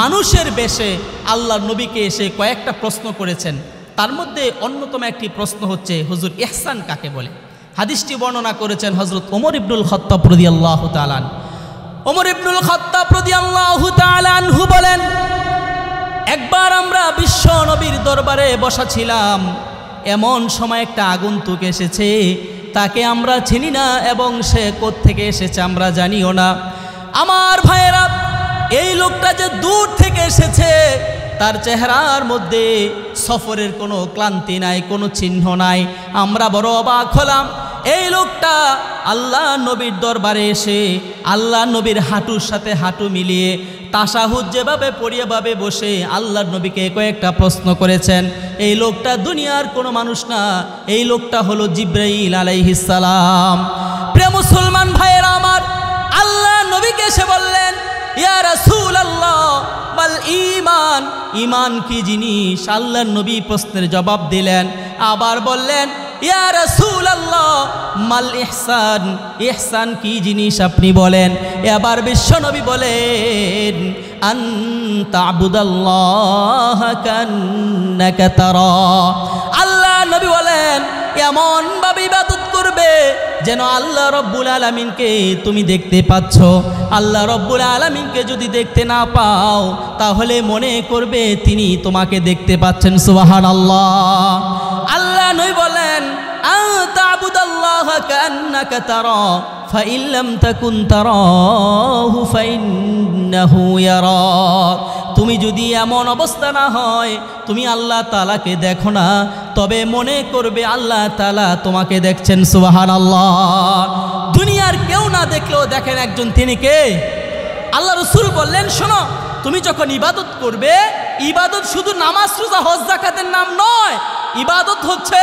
মানুষের বেশে আল্লাহর নবীকে এসে কয়েকটা প্রশ্ন করেছেন। তার মধ্যে অন্যতম একটি প্রশ্ন হচ্ছে, হুজুর ইহসান কাকে বলে? হাদিসটি বর্ণনা করেছেন হযরত ওমর ইবনুল খাত্তাব রাদিয়াল্লাহু তাআলা আনহু। ওমর ইবনুল খাত্তাব রাদিয়াল্লাহু তাআলা আনহু বলেন, একবার আমরা বিশ্ব নবীর দরবারে বসা ছিলাম, এমন সময় একটা আগন্তুক এসেছে, তাকে আমরা চিনি না এবং সে কোত্থেকে এসেছে আমরা জানিও না। আমার ভাইয়েরা, এই লোকটা যে দূর থেকে এসেছে, তার চেহারার মধ্যে সফরের কোনো ক্লান্তি নাই, কোনো চিহ্ন নাই। আমরা বড় অবাক হলাম। এই লোকটা আল্লাহ নবীর দরবারে এসে আল্লাহ নবীর হাঁটুর সাথে হাঁটু মিলিয়ে তাশাহুদ যেভাবে পড়িয়েভাবে বসে আল্লাহর নবীকে কয়েকটা প্রশ্ন করেছেন। এই লোকটা দুনিয়ার কোনো মানুষ না, এই লোকটা হলো জিব্রাইল আলাইহিস সালাম। প্রিয় মুসলমান ভাইয়েরা আমার, আল্লাহ নবীকে এসে বললেন, ইয়া রাসূলুল্লাহ বাল ঈমান, ঈমান কি জিনিস? আল্লাহর নবী প্রশ্নের জবাব দিলেন। আবার বললেন, ইয়া রাসূলুল্লাহ মাল ইহসান, ইহসান কি জিনিস আপনি বলেন। এবার বিশ্বনবী বলেন আন তা'বুদাল্লাহা কান্নাকা তারা। আল্লাহ নবী বলেন এমন ভাবে ইবাদত করবে যেন আল্লাহ রব্বুল আলামিনকে তুমি দেখতে পাচ্ছ। আল্লাহ রব্বুল আলামিনকে যদি দেখতে না পাও তাহলে মনে করবে তিনি তোমাকে দেখতে পাচ্ছেন। সুবহানাল্লাহ। আল্লাহ নবী বলেন আন তা'বুদাল্লাহা কান্নাকা তারা ফাইন লাম তাকুন তারাহু ফাইন্নাহু ইয়ারাক। তুমি যদি এমন অবস্থা না হয় তুমি আল্লাহ তাআলাকে দেখো না, তবে মনে করবে আল্লাহ তাআলা তোমাকে দেখছেন। সুবহানাল্লাহ। দুনিয়ার কেউ না দেখলেও দেখেন একজন, তিনি কে? আল্লাহ রাসূল বললেন শোনো, তুমি যখন ইবাদত করবে, ইবাদত শুধু নামাজ রোজা হজ যাকাতের নাম নয়। ইবাদত হচ্ছে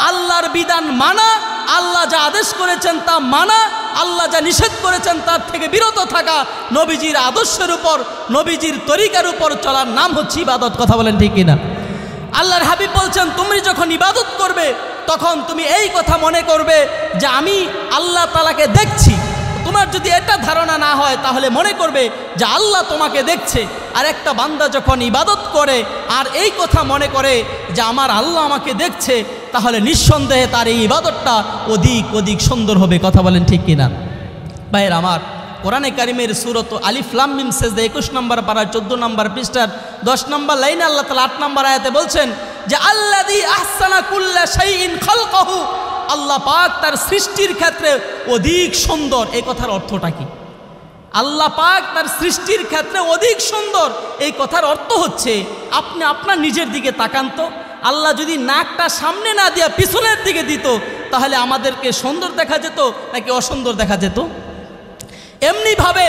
আল্লাহর বিধান মানা, আল্লাহ যা আদেশ করেছেন তা মানা, আল্লাহ যা নিষেধ করেছেন তার থেকে বিরত থাকা, নবীজির আদর্শের উপর, নবীজির তরিকার উপর চলার নাম হচ্ছে ইবাদত। কথা বলেন ঠিক কিনা? আল্লাহর হাবিব বলছেন তুমি যখন ইবাদত করবে তখন তুমি এই কথা মনে করবে যে আমি আল্লাহ তাআলাকে দেখছি। তোমার যদি এটা ধারণা না হয় তাহলে মনে করবে যে আল্লাহ তোমাকে দেখছে। আর একটা বান্দা যখন ইবাদত করে আর এই কথা মনে করে যে আমার আল্লাহ আমাকে দেখছে, তাহলে নিঃসন্দেহে তার এই ইবাদতটা অধিক অধিক সুন্দর হবে। কথা বলেন ঠিক কিনা? ভাইয়ের আমার, কোরআনে কারিমের সূরত আলিফ লাম মিম সেজদা 21 নম্বর পারা 14 নম্বর পৃষ্ঠার 10 নম্বর লাইনে আল্লাহ তাআলা 8 নম্বর আয়াতে বলছেন যে আল্লাযী আহসানা কুল্লা শাইইন খালকাহু। আল্লাহ পাক তার সৃষ্টির ক্ষেত্রে অধিক সুন্দর। এই কথার অর্থটা কি? আল্লাহ পাক তার সৃষ্টির ক্ষেত্রে অধিক সুন্দর, এই কথার অর্থ হচ্ছে আপনি আপনার নিজের দিকে তাকান তো। আল্লাহ যদি নাকটা সামনে না দিয়া পিছনের দিকে দিত তাহলে আমাদেরকে সুন্দর দেখা যেত নাকি অসুন্দর দেখা যেত? এমনিভাবে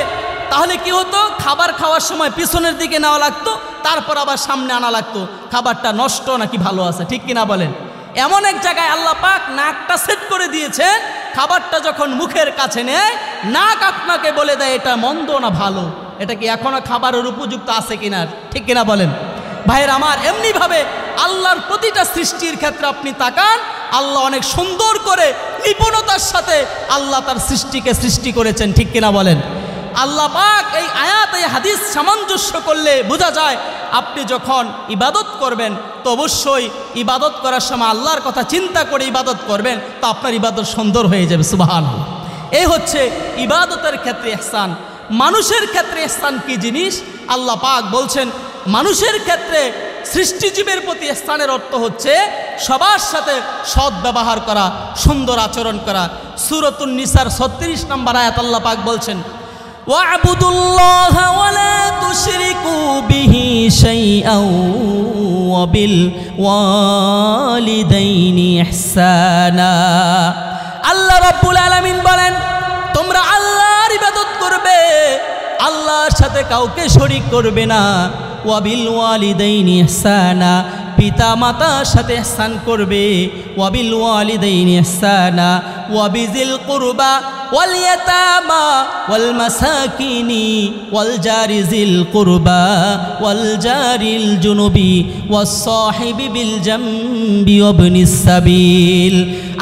তাহলে কি হতো, খাবার খাওয়ার সময় পিছনের দিকে নেওয়া লাগতো, তারপর আবার সামনে আনা লাগতো, খাবারটা নষ্ট নাকি ভালো আছে, ঠিক কিনা বলেন? এমন এক জায়গায় আল্লাহ পাক নাকটা সেট করে দিয়েছেন, খাবারটা যখন মুখের কাছে নেয় নাক আপনাকে বলে দেয় এটা মন্দ না ভালো, এটা কি এখনো খাবারের উপযুক্ত আছে কিনা, ঠিক কিনা বলেন? ভাইয়ের আমার, এমনিভাবে আল্লাহর প্রতিটা সৃষ্টির ক্ষেত্রে আপনি তাকান, আল্লাহ অনেক সুন্দর করে নিপুণতার সাথে আল্লাহ তার সৃষ্টিকে সৃষ্টি করেছেন, ঠিক কিনা বলেন? আল্লাহ পাক এই আয়াত এই হাদিস সামঞ্জস্য করলে বোঝা যায় আপনি যখন ইবাদত করবেন তো অবশ্যই ইবাদত করার সময় আল্লাহর কথা চিন্তা করে ইবাদত করবেন, তো আপনার ইবাদত সুন্দর হয়ে যাবে। সুবহানাল্লাহ। এই হচ্ছে ইবাদতের ক্ষেত্রে ইহসান। মানুষের ক্ষেত্রে ইহসান কি জিনিস আল্লাহ পাক বলছেন, মানুষের ক্ষেত্রে সৃষ্টিজীবের প্রতি ইহসানের অর্থ হচ্ছে সবার সাথে সৎ ব্যবহার করা, সুন্দর আচরণ করা। সূরাতুন নিসার 36 নম্বর আয়াত আল্লাহ পাক বলছেন ওয়া'বুদুল্লাহা ওয়া লা তুশরিকু বিহি শাইআন ওয়া বিল ওয়ালিদাইনি ইহসানা। আল্লাহ রাব্বুল আলামিন বলেন তোমরা আল্লাহর ইবাদত করবে, আল্লাহর সাথে কাউকে শরীক করবে না। ওয়া বিল ওয়ালিদাইনি ইহসানা, পিতা মাতার সাথে ইহসান করবে। ওয়া বিল ওয়ালিদাইনি ইহসানা ওয়া বিজিল কুরবা ওয়াল ইয়াতামা ওয়াল মাসাকিনি ওয়াল জারি জিল কুরবা ওয়াল জারিল জুনুবি ওয়াস সাহিবি বিল জামবি ওয়া ইবনিস সাবিল।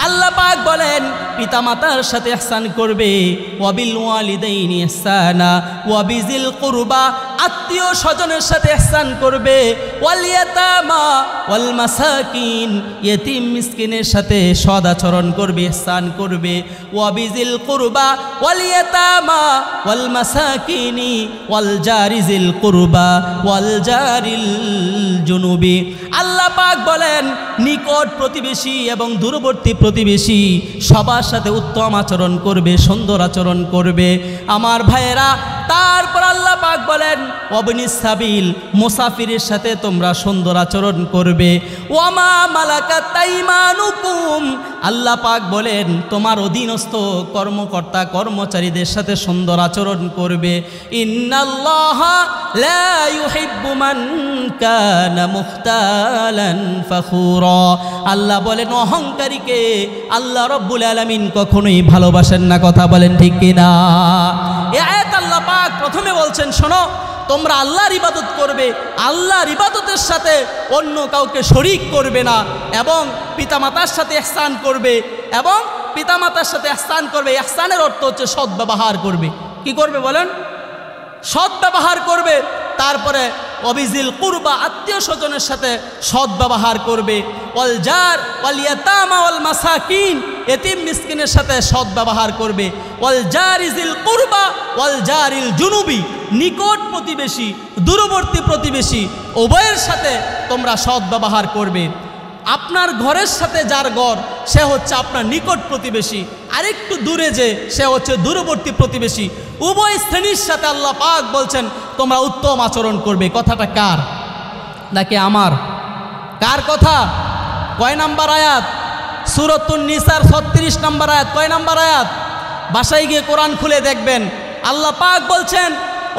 আল্লাহ পাক বলেন পিতা মাতার সাথে ইহসান করবে। ওয়া বিল ওয়ালিদাইনি ইহসানা ওয়া বিজিল কুরবা, আত্মীয় স্বজনের সাথে ইহসান করবে। ওয়াল ইয়াতামা ওয়াল মাসাকিন, ইয়েতিম মিসকিনের সাথে সদ আচরণ করবে, ইহসান করবে। ওয়া বিজিল কুরবা ওয়াল ইয়াতামা ওয়াল মাসাকিনি ওয়াল জারিজিল কুরবা ওয়াল জারিল জুনুবি। আল্লাহ পাক বলেন নিকট প্রতিবেশী এবং দূরবর্তী প্রতিবেশী সবার সাথে উত্তম আচরণ করবে, সুন্দর আচরণ করবে। আমার ভাইয়েরা, তারপর আল্লাহ পাক বলেন ওয়াবনিস সাবিল, মুসাফিরের সাথে তোমরা সুন্দর আচরণ করবে। ওয়ামা মালাকাত আইমানুকুম, আল্লাহ পাক বলেন তোমার অধীনস্থ কর্মকর্তা কর্মচারীদের সাথে সুন্দর আচরণ করবে। ইন্নাল্লাহা লা ইউহিব্বু মান কানা মুখতালান ফাখুরা, আল্লাহ বলেন অহংকারীকে আল্লাহ রাব্বুল আলামিন কখনোই ভালোবাসেন না। কথা বলেন ঠিক কিনা? এই আয়াত আল্লাহ পাক প্রথমে বলছেন শোনো তোমরা আল্লাহর ইবাদত করবে, আল্লাহর ইবাদতের সাথে অন্য কাউকে শরিক করবে না, এবং পিতামাতার সাথে ইহসান করবে, এবং পিতামাতার সাথে ইহসান করবে। ইহসানের অর্থ হচ্ছে সদ্ব্যবহার করবে। কি করবে বলেন? সদ্ব্যবহার করবে। তারপরে অবিজিল কুরবা, আত্মীয় স্বজনের সাথে সদ্ব্যবহার করবে। ওয়াল জার ওয়াল ইয়াতামা ওয়াল মাসাকিন, এতিম মিসকিনের সাথে সদ্ব্যবহার করবে। ওয়াল জারিজিল কুরবা ওয়াল জারিল জুনুবি, নিকট প্রতিবেশী দূরবর্তী প্রতিবেশী উভয়ের সাথে তোমরা সদ্ব্যবহার করবে। আপনার ঘরের সাথে যার ঘর সে হচ্ছে আপনার নিকট প্রতিবেশী, আরেকটু দূরে যে সে হচ্ছে দূরবর্তী প্রতিবেশী। উভয় শ্রেণীর সাথে আল্লাহ পাক বলছেন তোমরা উত্তম আচরণ করবে। কথাটা কার? নাকি আমার? কার কথা? কয় নাম্বার আয়াত? সূরাতুন নিসার 36 নম্বর আয়াত। কয় নাম্বার আয়াত? বাসায় গিয়ে কোরআন খুলে দেখবেন। আল্লাহ পাক বলছেন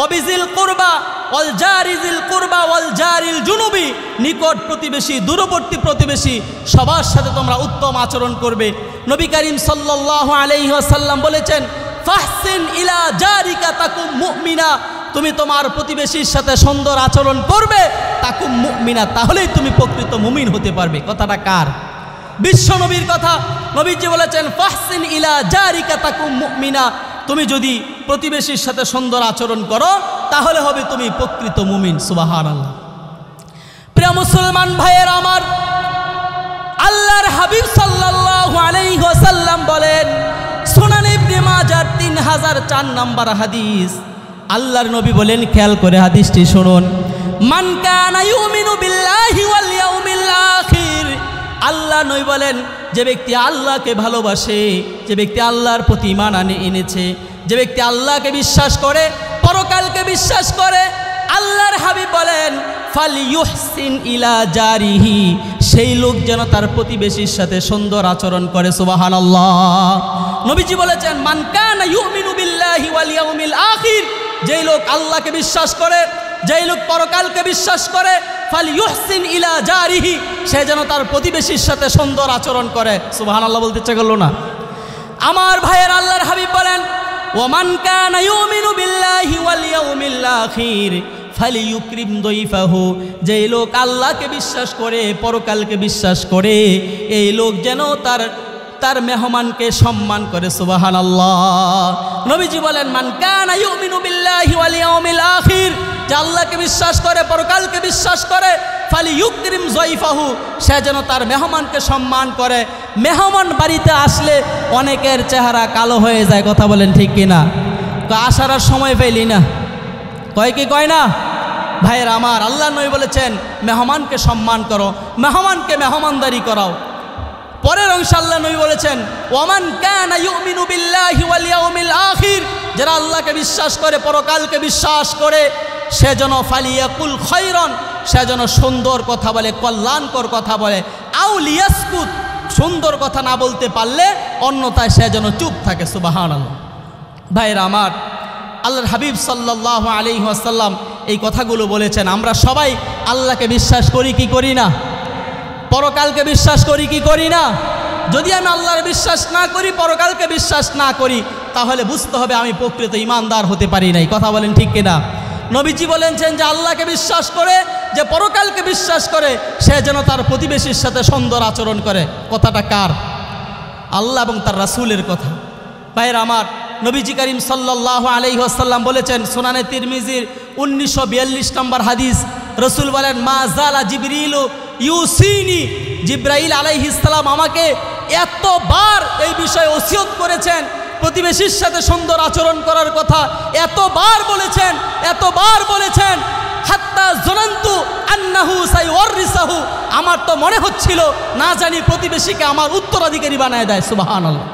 অবিজিল কুরবা ওয়াল জারিজিল কুরবা ওয়াল জারিল জুনুবি, নিকট প্রতিবেশী দূরবর্তী প্রতিবেশী সবার সাথে তোমরা উত্তম আচরণ করবে। নবী করিম সাল্লাল্লাহু আলাইহি ওয়াসাল্লাম বলেছেন ফাহসিন ইলা জারিকা তাকুম মুমিনা, তুমি তোমার প্রতিবেশীর সাথে সুন্দর আচরণ করবে, তাকুম মুমিনা, তাহলেই তুমি প্রকৃত মুমিন হতে পারবে। কথাটা কার? বিশ্ব নবীর কথা। নবীজি বলেছেন ফাহসিন ইলা জারিকা তাকুম মুমিনা, তুমি যদি প্রতিবেশীর সাথে সুন্দর আচরণ করো তাহলে হবে তুমি প্রকৃত মুমিন। সুবহানাল্লাহ। প্রিয় মুসলমান ভাইয়ের আমার, আল্লাহর হাবিব সাল্লাল্লাহু আলাইহি ওয়াসাল্লাম বলেন, সুনান ইবনে মাজাহ 3004 নম্বর হাদিস, আল্লাহর নবী বলেন, খেয়াল করে হাদিসটি শুনুন, মান কানা ইউমিনু বিল্লাহি ওয়াল ইয়াউমিল আখির, আল্লাহ নবী বলেন যে ব্যক্তি আল্লাহকে ভালোবাসে, যে ব্যক্তি আল্লাহর প্রতি ঈমান এনেছে, যে ব্যক্তি আল্লাহকে বিশ্বাস করে, পরকালকে বিশ্বাস করে, আল্লাহর হাবিব বলেন ফালিয়ুহসিন ইলা জারিহি, সেই লোক যেন তার প্রতিবেশীর সাথে সুন্দর আচরণ করে। সুবহানাল্লাহ। নবীজি বলেছেন মান কানা ইউমিনু বিল্লাহি ওয়াল ইয়াউমিল আখির, যেই লোক আল্লাহকে বিশ্বাস করে, যেই লোক পরকালকে বিশ্বাস করে, ফালিয়ুহসিন ইলা জারিহি, সে যেন তার প্রতিবেশীর সাথে সুন্দর আচরণ করে। সুবহানাল্লাহ বলতে ইচ্ছা করলো না? আমার ভাইয়ের আল্লাহর হাবিব বলেন ওয়ামান কানা ইউমিনু বিল্লাহি ওয়াল ইয়াউমিল আখির ফালিয়ুকরিম দাইফাহু, যেই লোক আল্লাহকে বিশ্বাস করে, পরকালকে বিশ্বাস করে, এই লোক যেন তার মেহমানকে সম্মান করে। সুবহানাল্লাহ। নবীজি বলেন মান কানা ইউমিনু বিল্লাহি ওয়াল ইয়াউমিল আখির, যে আল্লাহকে বিশ্বাস করে, পরকালকে বিশ্বাস করে, ফালিয়ুকরিম যাইফাহু, সে যেন তার মেহমানকে সম্মান করে। মেহমান বাড়িতে আসলে অনেকের চেহারা কালো হয়ে যায়, কথা বলেন ঠিক কিনা? তো আসার আর সময় পেলি না, কয় কি কয় না? ভাইয়ের আমার, আল্লাহ নবী বলেছেন মেহমানকে সম্মান করো, মেহমানকে মেহমানদারি করাও। পরের অংশ আল্লাহ নবী বলেছেন ওয়ামান কানা ইউমিনু বিল্লাহি ওয়াল ইয়াউমিল আখির, যারা আল্লাহকে বিশ্বাস করে, পরকালকে বিশ্বাস করে, সে যেন ফালিয়াকুল খায়রান, সে যেন সুন্দর কথা বলে, কল্যাণকর কথা বলে, আউ লিয়াসকুত, সুন্দর কথা না বলতে পারলে অন্যথায় সে যেন চুপ থাকে। সুবহানাল্লাহ। ভাইয়েরা আমার, আল্লাহর হাবিব সাল্লাল্লাহু আলাইহি ওয়াসাল্লাম এই কথাগুলো বলেছেন। আমরা সবাই আল্লাহকে বিশ্বাস করি কি করি না? পরকালকে বিশ্বাস করি কি করি না? যদি আমি আল্লাহর বিশ্বাস না করি, পরকালকে বিশ্বাস না করি, তাহলে বুঝতে হবে আমি প্রকৃত ঈমানদার হতে পারি নাই। কথা বলেন ঠিক কিনা? নবীজি বলেছেন যে আল্লাহকে বিশ্বাস করে, যে পরকালকে বিশ্বাস করে, সে যেন তার প্রতিবেশীর সাথে সুন্দর আচরণ করে। কথাটা কার? আল্লাহ এবং তার রাসূলের কথা। ভাইয়ের আমার, নবীজি করিম সাল্লাল্লাহু আলাইহি ওয়াসাল্লাম বলেছেন, সুনানে তিরমিজির 1942 নম্বর হাদিস, রসুল বলেন মা জালা জিবরিলু ইউসিনি, জিব্রাইল আলাইহিস সালাম আমাকে এতবার এই বিষয়ে ওসিয়ত করেছেন, প্রতিবেশীর সাথে সুন্দর আচরণ করার কথা এতবার বলেছেন, এতবার বলেছেন, হাত্তা জনান্তু আন্নাহু সাইওয়ারিসাহু, আমার তো মনে হচ্ছিল না জানি প্রতিবেশীকে আমার উত্তরাধিকারী বানায় দেয়। সুবহানাল্লাহ।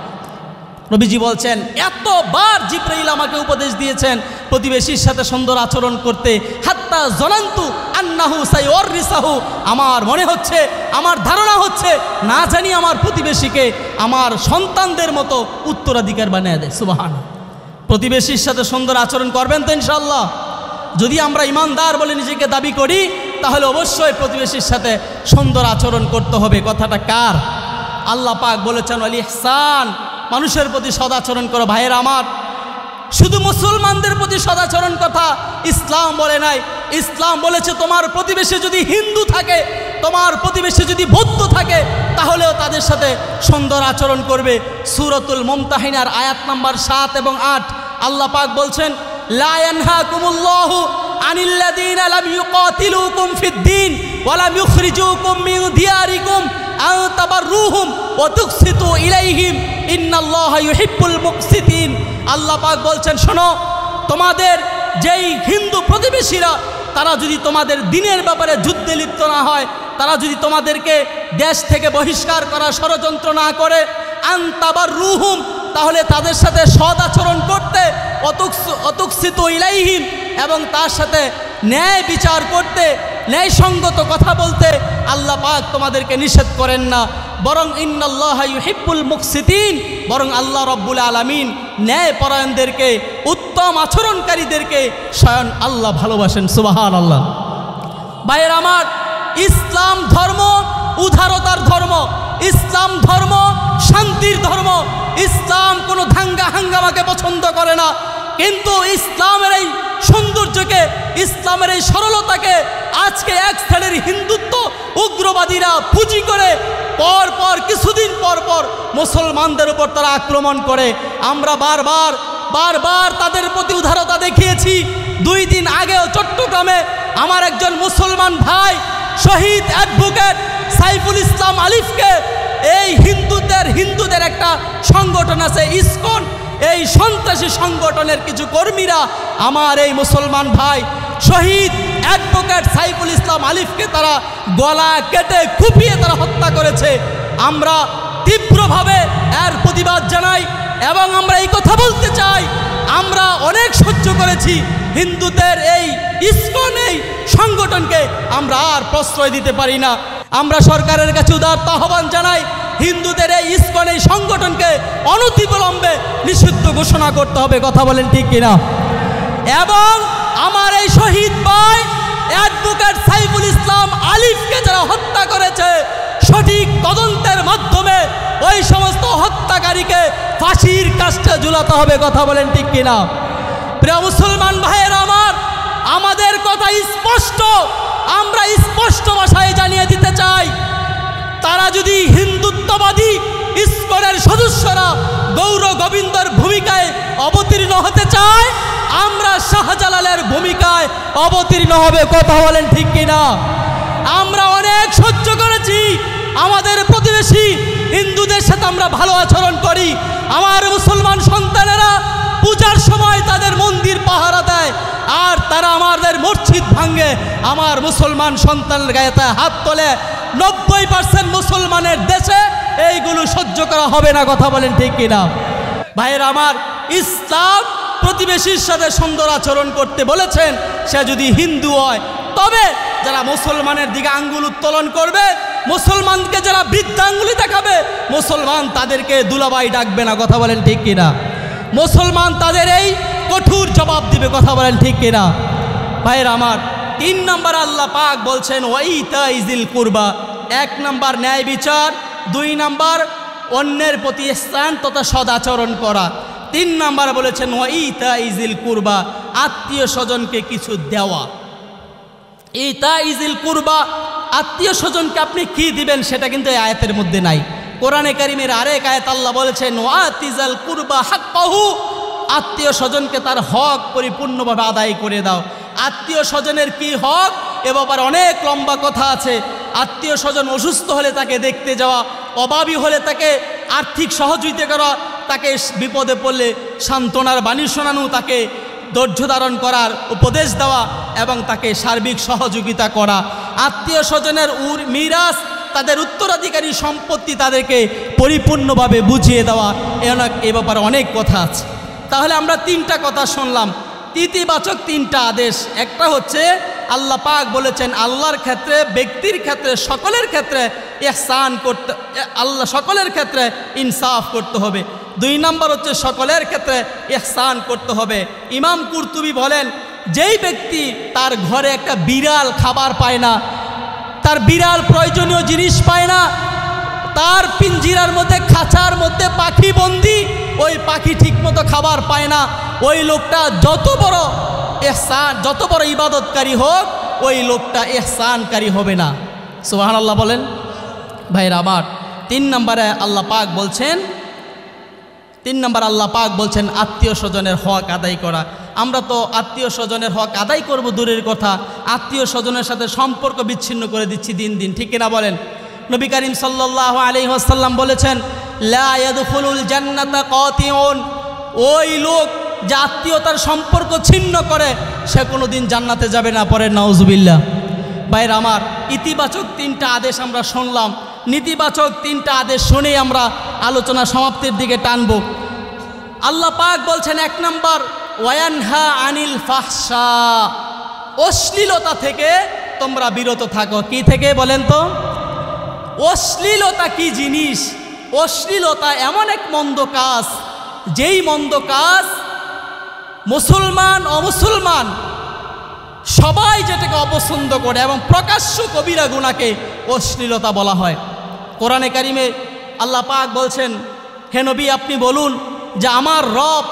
নবীজি বলছেন এতবার জিব্রাইল আমাকে উপদেশ দিয়েছেন প্রতিবেশীর সাথে সুন্দর আচরণ করতে, হাত্তা জনান্তু আন্নাহু সাইওয়ারিসাহু, আমার মনে হচ্ছে, আমার ধারণা হচ্ছে না জানি আমার প্রতিবেশীকে আমার সন্তানদের মতো উত্তরাধিকার বানিয়ে দেয়। সুবহানাল্লাহ। প্রতিবেশীর সাথে সুন্দর আচরণ করবেন তো ইনশাআল্লাহ? যদি আমরা ইমানদার বলে নিজেকে দাবি করি, তাহলে অবশ্যই প্রতিবেশীর সাথে সুন্দর আচরণ করতে হবে। কথাটা কার? আল্লাহ পাক বলেছেন ওয়াল ইহসান, মানুষের প্রতি সদাচরণ করো। ভাইয়ের আমার, শুধু মুসলমানদের প্রতি সদাচরণ কথা ইসলাম বলে নাই। ইসলাম বলেছে তোমার প্রতিবেশী যদি হিন্দু থাকে, তোমার প্রতিবেশী যদি বৌদ্ধ থাকে, তাহলেও তাদের সাথে সুন্দর আচরণ করবে। সূরাতুল মুমতাহিনার আয়াত নাম্বার 7 এবং 8 আল্লাহ পাক বলছেন, লা ইয়ানহাকুমুল্লাহু আনিল্লাযীনা লাম ইউকাতিলুকুম ফিদ-দীন ওয়া লাম ইউখরিজুকুম মিন দিয়ারিকুম আন তাবাররুহুম ওয়া তুকসিতু ইলাইহিম ইন্নাল্লাহা ইউহিব্বুল মুকসিতিন। আল্লাহ পাক বলছেন, শোনো, তোমাদের যেই হিন্দু প্রতিবেশীরা তারা যদি তোমাদের দিনের ব্যাপারে যুদ্ধে লিপ্ত না হয়, তারা যদি তোমাদেরকে দেশ থেকে বহিষ্কার করার ষড়যন্ত্র না করে, আন তাবাররুহুম, তাহলে তাদের সাথে সৎ আচরণ করতে, অতুকসিতু ইলাইহিম, এবং তার সাথে ন্যায় বিচার করতে, ন্যায়সঙ্গত কথা বলতে আল্লাহ পাক তোমাদেরকে নিষেধ করেন না, বরং ইন্নাল্লাহা ইউহিব্বুল মুকসিতিন, বরং আল্লাহ রব্বুল আলামিন ন্যায়পরায়ণদেরকে, উত্তম আচরণকারীদেরকে স্বয়ং আল্লাহ ভালোবাসেন। সুবহানাল্লাহ। ভাইয়ের আমার, ইসলাম ধর্ম উদারতার ধর্ম, ইসলাম ধর্ম শান্তির ধর্ম। ইসলাম কোনো দাঙ্গা হাঙ্গামাকে পছন্দ করে না, কিন্তু ইসলামের এই সৌন্দর্যকে, ইসলামের এই সরলতাকে আজকে এক শ্রেণীর হিন্দুত্ব উগ্রবাদীরা পুঁজি করে পর কিছুদিন পর মুসলমানদের উপর তারা আক্রমণ করে। আমরা বারবার তাদের প্রতি উদারতা দেখিয়েছি। 2 দিন আগেও চট্টগ্রামে আমার একজন মুসলমান ভাই শহীদ অ্যাডভোকেট সাইফুল ইসলাম আলিফকে, এই হিন্দুদের একটা সংগঠন আছে ইসকন, এই সন্ত্রাসী সংগঠনের কিছু কর্মীরা আমার এই মুসলমান ভাই শহীদ অ্যাডভোকেট সাইফুল ইসলাম আলিফকে তারা গলা কেটে কুপিয়ে তারা হত্যা করেছে। আমরা তীব্রভাবে এর প্রতিবাদ জানাই এবং আমরা এই কথা বলতে চাই, আমরা অনেক সহ্য করেছি হিন্দুদের এই ইসকন এই সংগঠনকে, আমরা আর প্রশ্রয় দিতে পারি না। আমরা সরকারের কাছে উদারত আহ্বান জানাই, হিন্দুদের এই ইসকন এই সংগঠনকে অনতিবিলম্বে নিষিদ্ধ ঘোষণা করতে হবে। কথা বলেন ঠিক কিনা? এবং আমার এই শহীদ ভাই অ্যাডভোকেট সাইফুল ইসলাম আলিফকে যারা হত্যা করেছে, সঠিক তদন্তের মাধ্যমে ওই সমস্ত হত্যাকারীকে ফাঁসির কাস্টে ঝুলাতে হবে। কথা বলেন ঠিক কিনা? প্রিয় মুসলমান ভাইয়েরা আমার, আমাদের কথা স্পষ্ট, আমরা স্পষ্ট ভাষায় জানিয়ে দিতে চাই, তারা যদি হিন্দুত্ববাদী ইসকনের সদস্যরা গৌর গোবিন্দর ভূমিকায় অবতীর্ণ হতে চায়, আমরা শাহজালালের ভূমিকায় অবতীর্ণ হবে। কথা বলেন ঠিক কিনা? আমরা অনেক সহ্য করেছি, আমাদের প্রতিবেশী হিন্দুদের সাথে আমরা ভালো আচরণ করি। আমার মুসলমান সন্তানেরা পূজার সময় তাদের মন্দির পাহারা দেয়, আর তারা আমাদের মসজিদ ভাঙে, আমার মুসলমান সন্তানের গায়ে হাত তোলে। 90% মুসলমানের দেশে এইগুলো সহ্য করা হবে না। কথা বলেন ঠিক কিনা? ভাইয়ের আমার, ইসলাম প্রতিবেশীর সাথে সুন্দর আচরণ করতে বলেছেন, সে যদি হিন্দু হয়। তবে যারা মুসলমানের দিকে আঙ্গুল উত্তোলন করবে, মুসলমানকে যারা বৃদ্ধাঙ্গুলি দেখাবে, মুসলমান তাদেরকে দুলাভাই ডাকবে না। কথা বলেন ঠিক কিনা? মুসলমান তাদের এই কঠোর জবাব দিবে। কথা বলেন ঠিক কিনা? ভাইয়ের আমার, 3 নম্বর আল্লাহ পাক বলছেন ওয়াইতাইজিল কুরবা, 1 নম্বর ন্যায় বিচার, 2 নম্বর অন্যের প্রতি স্থান তথা সদাচরণ করা, 3 নম্বর বলেছেন ওয়াইতাইজিল কুরবা, আত্মীয় স্বজনকে কিছু দেওয়া। ইতাইজিল কুরবা, আত্মীয় স্বজনকে আপনি কি দিবেন সেটা কিন্তু এই আয়াতের মধ্যে নাই। কোরআনে কারিমের আরেক আয়াত আল্লাহ বলেছেন ওয়াতিজাল কুরবা হাক্কাহু, আত্মীয় স্বজনকে তার হক পরিপূর্ণভাবে আদায় করে দাও। আত্মীয় স্বজনের কি হক এ ব্যাপারে অনেক লম্বা কথা আছে। আত্মীয় স্বজন অসুস্থ হলে তাকে দেখতে যাওয়া, অভাবী হলে তাকে আর্থিক সহযোগিতা করা, তাকে বিপদে পড়লে সান্ত্বনার বাণী শোনানো, তাকে ধৈর্য ধারণ করার উপদেশ দেওয়া এবং তাকে সার্বিক সহযোগিতা করা। আত্মীয় স্বজনের মিরাস, তাদের উত্তরাধিকারী সম্পত্তি তাদেরকে পরিপূর্ণভাবে বুঝিয়ে দেওয়া, এ ব্যাপারে অনেক কথা আছে। তাহলে আমরা 3টা কথা শুনলাম, ইতিবাচক 3টা আদেশ। একটা হচ্ছে আল্লাহ পাক বলেছেন আল্লাহর ক্ষেত্রে, ব্যক্তির ক্ষেত্রে, সকলের ক্ষেত্রে ইহসান করতে, আল্লাহ সকলের ক্ষেত্রে ইনসাফ করতে হবে। 2 নম্বর হচ্ছে সকলের ক্ষেত্রে ইহসান করতে হবে। ইমাম কুরতুবী বলেন, যেই ব্যক্তি তার ঘরে একটা বিড়াল খাবার পায় না, তার বিড়াল প্রয়োজনীয় জিনিস পায় না, তার পিঞ্জিরার মধ্যে খাঁচার মধ্যে পাখি বন্দি, ওই পাখি ঠিকমতো খাবার পায় না, ওই লোকটা যত বড় ইহসান, যত বড় ইবাদতকারী হোক, ওই লোকটা ইহসানকারী হবে না। সুবহানাল্লাহ বলেন। ভাইরা আমার, 3 নম্বরে আল্লাহ পাক বলছেন, 3 নম্বর আল্লাহ পাক বলছেন আত্মীয় স্বজনের হক আদায় করা। আমরা তো আত্মীয় স্বজনের হক আদায় করব দূরের কথা, আত্মীয় স্বজনের সাথে সম্পর্ক বিচ্ছিন্ন করে দিচ্ছি দিন দিন, ঠিক কিনা বলেন? নবী করিম সাল্লাল্লাহু আলাইহি ওয়াসাল্লাম বলেছেন, লা ইয়াদখুলুল জান্নাতা কাতিউন, ওই লোক যে আত্মীয়তার সম্পর্ক ছিন্ন করে সে কোনোদিন জান্নাতে যাবে না। পরে নাউজুবিল্লাহ। ভাইরা আমার, ইতিবাচক 3টা আদেশ আমরা শুনলাম, নেতিবাচক 3টা আদেশ শুনেই আমরা আলোচনা সমাপ্তির দিকে টানব। আল্লাহ পাক বলছেন 1 নম্বর, ওয়ায়ানহা আনিল ফাহশা, অশ্লীলতা থেকে তোমরা বিরত থাকো। কি থেকে বলেন তো? অশ্লীলতা কি জিনিস? অশ্লীলতা এমন এক মন্দ কাজ, যেই মন্দ কাজ মুসলমান অমুসলমান সবাই যেটাকে অপছন্দ করে, এবং প্রকাশ্য কবিরা গুনাহকে অশ্লীলতা বলা হয়। কোরআনে কারিমে আল্লাহ পাক বলছেন, হে নবী আপনি বলুন যে আমার রব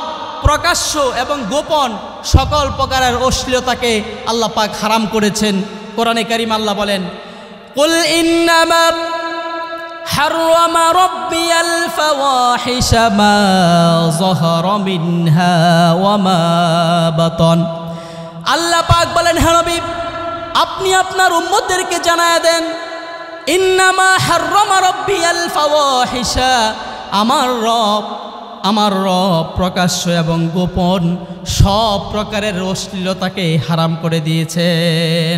প্রকাশ্য এবং গোপন সকল প্রকারের অশ্লীলতাকে আল্লাহ পাক হারাম করেছেন। কোরআনে কারিমে আল্লাহ বলেন, কুল ইন্নামা হাররামা রাব্বিয়াল ফাওয়াহিশা মা যাহারা মিনহা ওয়া মা বাতান। আল্লাহ পাক বলেন, হে নবী আপনি আপনার উম্মতদেরকে জানায় দেন, ইন্নামা হাররামা রাব্বিয়াল ফাওয়াহিশা, আমার রব প্রকাশ্য এবং গোপন সব প্রকারের অশ্লীলতাকে হারাম করে দিয়েছেন।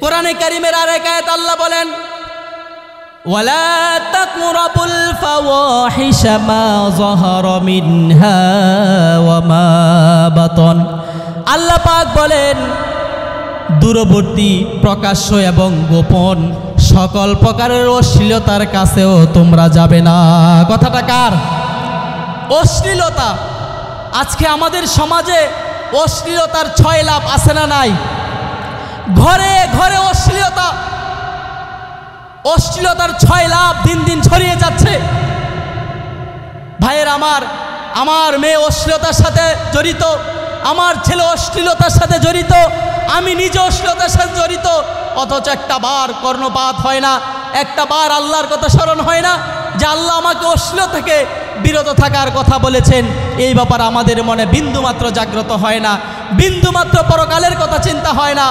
কোরআনে কারিমের আরেক আয়াত আল্লাহ বলেন, ওয়ালা তাকরাবুল ফাওয়াহিশা মা যাহারা মিনহা ওয়া মা বাতান। আল্লাহ পাক বলেন, দূরবর্তী প্রকাশ্য এবং গোপন সকল প্রকারের অশ্লীলতার কাছেও তোমরা যাবে না। কথাটা কার? অশ্লীলতা। আজকে আমাদের সমাজে অশ্লীলতার 6 লাভ আছে না নাই? ঘরে ঘরে অশ্লীলতার 6 লাভ দিন দিন ছড়িয়ে যাচ্ছে। ভাইয়ের আমার মেয়ে অশ্লীলতার সাথে জড়িত, আমার ছেলে অশ্লীলতার সাথে জড়িত, আমি নিজে অশ্লীলতার সাথে জড়িত, অথচ একটা বার কর্ণপাত হয় না, একটা বার আল্লাহর কথা স্মরণ হয় না যে আল্লাহ আমাকে অশ্লীলতা থেকে বিরত থাকার কথা বলেছেন। এই ব্যাপারে আমাদের মনে বিন্দুমাত্র জাগ্রত হয় না, বিন্দুমাত্র পরকালের কথা চিন্তা হয় না।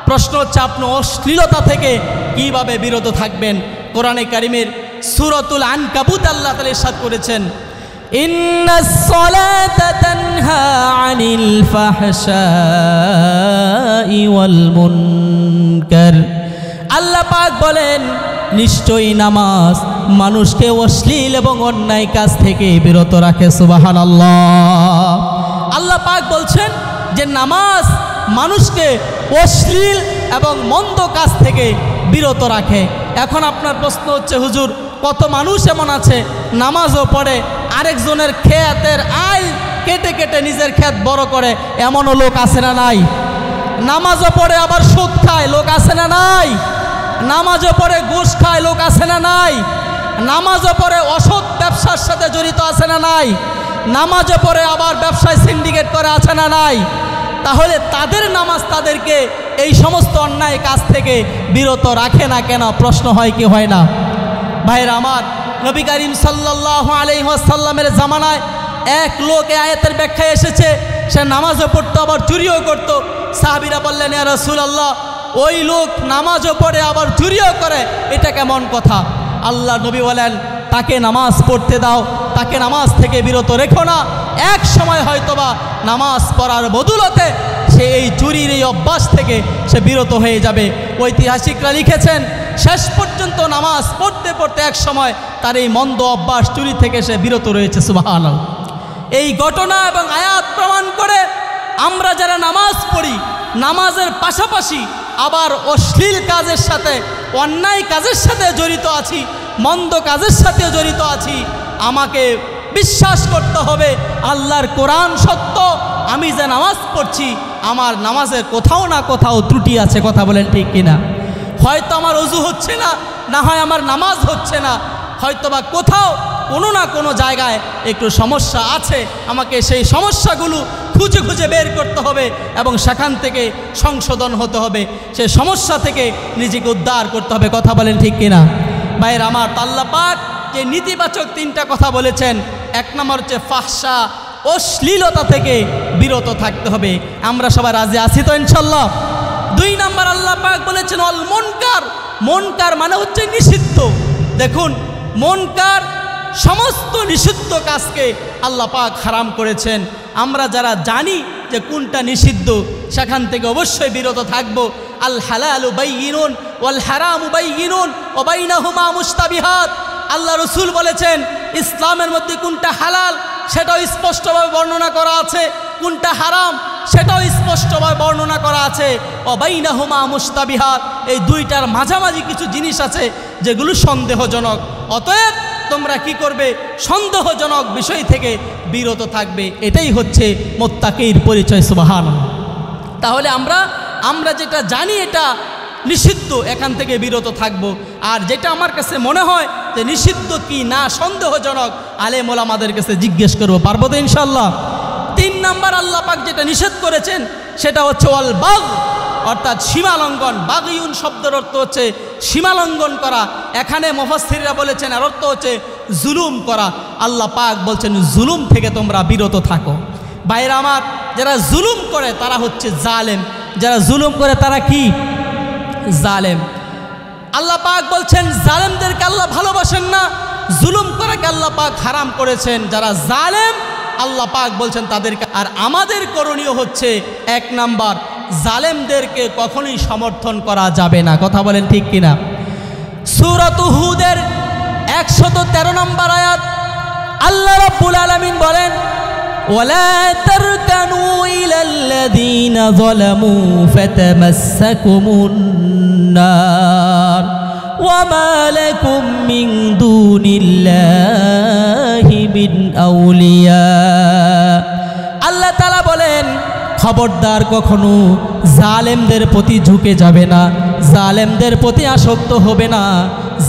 প্রশ্ন হচ্ছে, আপনি অশ্লীলতা থেকে কিভাবে বিরত থাকবেন? কোরআনে কারিমের সূরাতুল আনকাবুত আল্লাহ তাআলা ইরশাদ করেছেন, ইন্নাস সালাতা তানহা আনিল ফাহশাই ওয়াল মুনকার। আল্লাহ পাক বলেন, নিশ্চয়ই নামাজ মানুষকে অশ্লীল এবং অন্যায় কাজ থেকে বিরত রাখে। সুবহানাল্লাহ। আল্লাহ পাক বলছেন যে নামাজ মানুষকে অশ্লীল এবং মন্দ কাজ থেকে বিরত রাখে। এখন আপনার প্রশ্ন হচ্ছে, হুজুর কত মানুষ এমন আছে নামাজও পড়ে, আরেকজনের ক্ষেতের আইল কেটে কেটে নিজের ক্ষেত বড় করে, এমনও লোক আছে না নাই? নামাজও পড়ে আবার সুদ খায় লোক আছে না নাই? নামাজও পড়ে ঘুষ খায় লোক আছে না নাই? নামাজও পড়ে অসৎ ব্যবসার সাথে জড়িত আছে না নাই? নামাজও পড়ে আবার ব্যবসায় সিন্ডিকেট করে আছে না নাই? তাহলে তাদের নামাজ তাদেরকে এই সমস্ত অন্যায় কাজ থেকে বিরত রাখে না কেন? প্রশ্ন হয় কি হয় না? ভাইরা আমার, নবী করিম সাল্লাল্লাহু আলাইহি ওয়াসাল্লামের জামানায় এক লোক এই আয়াতের ব্যাখ্যায় এসেছে, সে নামাজও পড়তো আবার চুরিও করত। সাহাবীরা বললেন, ইয়া রাসূলুল্লাহ, ওই লোক নামাজও পড়ে আবার চুরিও করে, এটা কেমন কথা? আল্লাহ নবী বলেন, তাকে নামাজ পড়তে দাও, তাকে নামাজ থেকে বিরত রেখো না। এক সময় হয়তোবা নামাজ পড়ার বদৌলতে সে এই চুরির এই অভ্যাস থেকে সে বিরত হয়ে যাবে। ঐতিহাসিকরা লিখেছেন, শেষ পর্যন্ত নামাজ পড়তে পড়তে এক সময় তার এই মন্দ অভ্যাস চুরি থেকে সে বিরত রয়েছে। সুবহানাল্লাহ। এই ঘটনা এবং আয়াত প্রমাণ করে আমরা যারা নামাজ পড়ি, নামাজের পাশাপাশি আবার অশ্লীল কাজের সাথে, অন্যায় কাজের সাথে জড়িত আছি, মন্দ কাজের সাথে জড়িত আছি, আমাকে বিশ্বাস করতে হবে আল্লাহর কোরআন সত্য। আমি যে নামাজ পড়ছি, আমার নামাজের কোথাও না কোথাও ত্রুটি আছে। কথা বলেন ঠিক কিনা? হয়তো আমার ওযু হচ্ছে না, না হয় আমার নামাজ হচ্ছে না, হয়তোবা কোথাও কোনো না কোনো জায়গায় একটু সমস্যা আছে, আমাকে সেই সমস্যাগুলো খুঁজে খুঁজে বের করতে হবে এবং সেখান থেকে সংশোধন হতে হবে, সেই সমস্যা থেকে নিজেকে উদ্ধার করতে হবে। কথা বলেন ঠিক কিনা? ভাইয়ের আমার, আল্লাহ পাক যে নেতিবাচক তিনটা কথা বলেছেন, এক নম্বর হচ্ছে ফাহশা, অশ্লীলতা থেকে বিরত থাকতে হবে। আমরা সবাই রাজি আছি তো ইনশাল্লাহ? 2 নম্বর আল্লাহ পাক বলেছেন অল মুনকার, মুনকার মানে হচ্ছে নিষিদ্ধ। দেখুন, মুনকার সমস্ত নিষিদ্ধ কাজকে আল্লাহ পাক হারাম করেছেন। আমরা যারা জানি যে কোনটা নিষিদ্ধ, সেখান থেকে অবশ্যই বিরত থাকব। আল হালালু বাইয়িনুন ওয়াল হারামু বাইয়িনুন ওয়া বাইনাহুমা মুশতাবিহাত। আল্লাহ রসুল বলেছেন ইসলামের মধ্যে কোনটা হালাল সেটাও স্পষ্টভাবে বর্ণনা করা আছে, কোনটা হারাম সেটাও স্পষ্টভাবে বর্ণনা করা আছে। ওয়া বাইনাহুমা মুশতাবিহাত, এই দুইটার মাঝামাঝি কিছু জিনিস আছে যেগুলো সন্দেহজনক। অতএব তোমরা কি করবে? সন্দেহজনক বিষয় থেকে বিরত থাকবে। এটাই হচ্ছে মুত্তাকির পরিচয়। সুবহানাল্লাহ। তাহলে আমরা যেটা জানি এটা নিষিদ্ধ, এখান থেকে বিরত থাকব। আর যেটা আমার কাছে মনে হয় যে নিষিদ্ধ কি না সন্দেহজনক, আলেম ওলামাদের কাছে জিজ্ঞেস করবো, পারবো তো ইনশাল্লাহ। 3 নম্বর আল্লাহ পাক যেটা নিষেধ করেছেন সেটা হচ্ছে ওয়াল বাগ, অর্থাৎ সীমালঙ্ঘন। বাগিউন শব্দের অর্থ হচ্ছে সীমালঙ্ঘন করা। এখানে মুফাসসিররা বলেছেন এর অর্থ হচ্ছে জুলুম করা। আল্লাহ পাক বলছেন জুলুম থেকে তোমরা বিরত থাকো। ভাইরা আমার, যারা জুলুম করে তারা হচ্ছে জালেম। যারা জুলুম করে তারা কি? জালেম। আল্লাহ পাক বলছেন জালেমদেরকে আল্লাহ ভালোবাসেন না, জুলুম করাকে আল্লাহ পাক হারাম করেছেন। যারা জালেম আল্লাহ পাক বলছেন তাদেরকে। আর আমাদের করণীয় হচ্ছে 1 নাম্বার, জালেমদেরকে কখনোই সমর্থন করা যাবে না। কথা বলেন ঠিক কিনা? সূরাত হুদের 113 নম্বর আয়াত আল্লাহ রাব্বুল আলামিন বলেন ওয়ালা তারকানু ইলাল্লাযীনা যালামু ফাতামাসসাকুমুন নার ওয়া মা লাকুম মিন দুনিল্লাহি মিন আউলিয়া। আল্লাহ তাআলা বলেন খবরদার কখনো জালেমদের প্রতি ঝুঁকে যাবে না, জালেমদের প্রতি আসক্ত হবে না,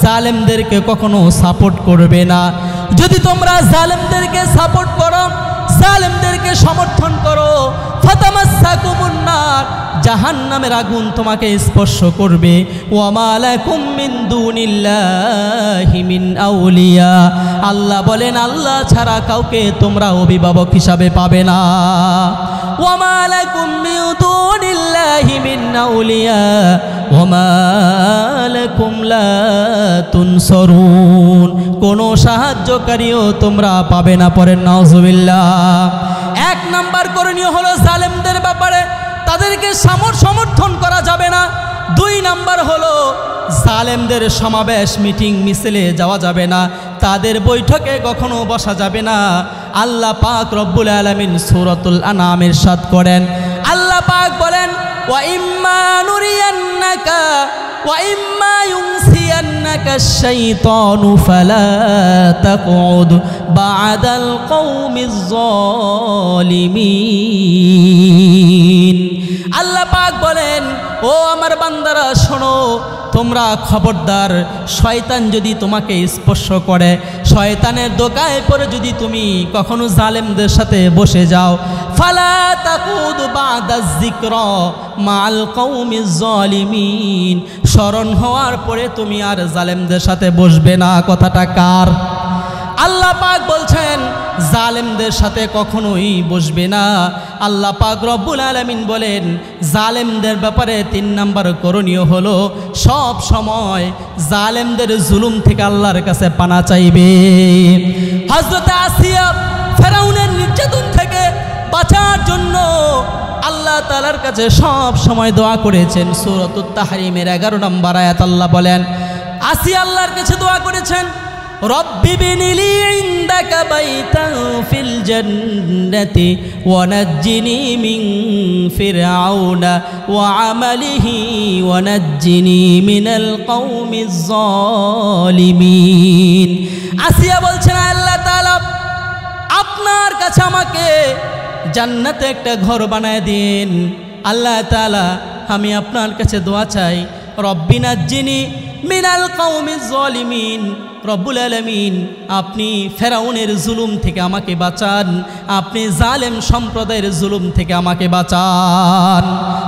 জালেমদেরকে কখনো সাপোর্ট করবে না। যদি তোমরা জালেমদেরকে সাপোর্ট করো, জালেমদেরকে সমর্থন করো, ফাতামাসসাকুমুন নার, জাহান্নামের আগুন তোমাকে স্পর্শ করবে। ওয়া মা লাকুম মিন দুনিল্লাহি মিন আউলিয়া। আল্লাহ বলেন আল্লাহ ছাড়া কাউকে তোমরা অভিভাবক হিসাবে পাবে না। ওয়া মা লাকুম মিন দুনিল্লাহি মিন আউলিয়া ওয়া মা লাকুম লা তুনসারুন, কোনো সাহায্যকারীও তোমরা পাবে না। পড়েন নাউজুবিল্লাহ। 1 নাম্বার করণীয় হলো জালেমদের ব্যাপারে তাদেরকে সমর্থন করা যাবে না। 2 নাম্বার হলো জালেমদের সমাবেশ, মিটিং, মিছিলে যাওয়া যাবে না, তাদের বৈঠকে কখনো বসা যাবে না। আল্লাহ পাক রব্বুল আলামিন সূরাতুল আনআম ইরশাদ করেন, আল্লাহ পাক বলেন ওয়া ইম্মা নুরিয়ান্নাকা ওয়া ইম্মা ইউনসিয়ান্নাকা আশ-শাইতানু ফালা তাকউদ বা'দাল কওমিজ যালিমিন। আল্লাহ পাক বলেন ও আমার বান্দারা শোনো, তোমরা খবরদার, শয়তান যদি তোমাকে স্পর্শ করে, শয়তানের দোকায় পড়ে যদি তুমি কখনো জালেমদের সাথে বসে যাও, ফালা তাকুদ বা'দাজ যিকরা মা'আল কওমিজ যালিমিন, স্মরণ হওয়ার পরে তুমি আর জালেমদের সাথে বসবে না। কথাটা কার? আল্লাহ পাক বলছেন জালেমদের সাথে কখনোই বসবে না। আল্লাহ পাক রব্বুল আলামিন বলেন জালেমদের ব্যাপারে 3 নাম্বার করণীয় হলো সব সময় জালেমদের জুলুম থেকে আল্লাহর কাছে পানা চাইবে। হযরত আসিয়া ফেরাউনের নির্যাতন থেকে বাঁচার জন্য আল্লাহ তাআলার কাছে সব সময় দোয়া করেছেন। সূরাতুত তাহরিমের 11 নম্বর আয়াত আল্লাহ বলেন আসিয়া আল্লাহর কাছে দোয়া করেছেন, রব্বি বিনিলি ইনদাকা বাইতান ফিল জান্নাতি ওয়া নাজ্জিনি মিন ফিরআউনা ওয়া আমালিহি ওয়া নাজ্জিনি মিনাল কওমিজ যালিমিন। আসিয়া বলছেন আল্লাহ তাআলা আপনার কাছে আমাকে জান্নাতে একটা ঘর বানায় দিন। আল্লাহ তাআলা আমি আপনার কাছে দোয়া চাই, রব্বি নাজ্জিনি মিনাল কওমিজ জালিমিন। রব্বুল আলামিন, আপনি ফেরাউনের জুলুম থেকে আমাকে বাঁচান, আপনি জালেম সম্প্রদায়ের জুলুম থেকে আমাকে বাঁচান।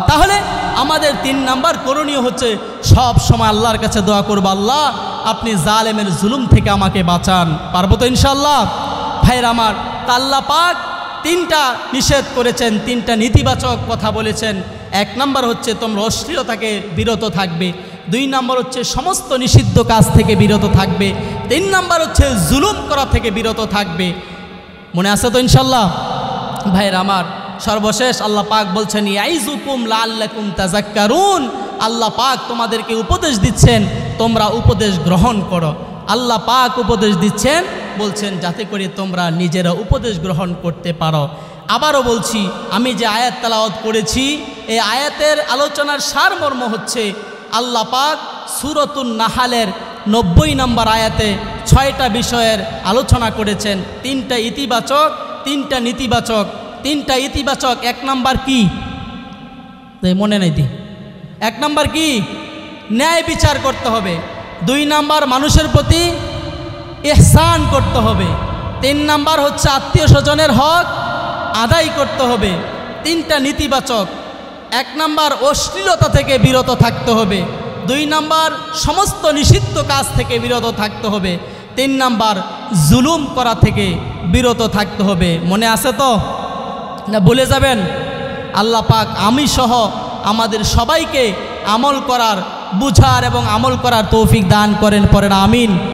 তাহলে আমাদের 3 নাম্বার করণীয় হচ্ছে সব সময় আল্লাহর কাছে দোয়া করব, আল্লাহ আপনি জালেমের জুলুম থেকে আমাকে বাঁচান। পারবো তো ইনশাআল্লাহ? ভাইরা আমার, আল্লাহ পাক 3টা নিষেধ করেছেন, 3টা নেতিবাচক কথা বলেছেন। 1 নাম্বার হচ্ছে তোমরা অশ্লীলতাকে বিরত থাকবে, 2 নাম্বার হচ্ছে সমস্ত নিষিদ্ধ কাজ থেকে বিরত থাকবে, 3 নাম্বার হচ্ছে জুলুম করা থেকে বিরত থাকবে। মনে আছে তো ইনশাআল্লাহ? ভাইরা আমার, সর্বশেষ আল্লাহ পাক বলছেন ইয়াইজুকুম লাআল্লাকুম তাযাক্কারুন। আল্লাহ পাক তোমাদেরকে উপদেশ দিচ্ছেন, তোমরা উপদেশ গ্রহণ করো। আল্লাহ পাক উপদেশ দিচ্ছেন, বলছেন যাতে করে তোমরা নিজেরা উপদেশ গ্রহণ করতে পারো। আবারও বলছি, আমি যে আয়াত তেলাওয়াত করেছি এই আয়াতের আলোচনার সারমর্ম হচ্ছে আল্লাহ পাক সূরাতুন নাহালের 90 নম্বর আয়াতে 6টা বিষয়ের আলোচনা করেছেন। 3টা ইতিবাচক, 3টা নেতিবাচক। 3টা ইতিবাচক, 1 নাম্বার কি মনে নেই? 1 নাম্বার কি? ন্যায় বিচার করতে হবে। 2 নাম্বার মানুষের প্রতি ইহসান করতে হবে। 3 নাম্বার হচ্ছে আত্মীয় স্বজনের হক আদায় করতে হবে। 3টা নেতিবাচক। 1 নাম্বার অশ্লীলতা থেকে বিরত থাকতে হবে, 2 নাম্বার সমস্ত নিষিদ্ধ কাজ থেকে বিরত থাকতে হবে, 3 নাম্বার জুলুম করা থেকে বিরত থাকতে হবে। মনে আছে তো? না বলে যাবেন? আল্লাহ পাক আমি সহ আমাদের সবাইকে আমল করার, বুঝার এবং আমল করার তৌফিক দান করেন। পড়েন আমিন।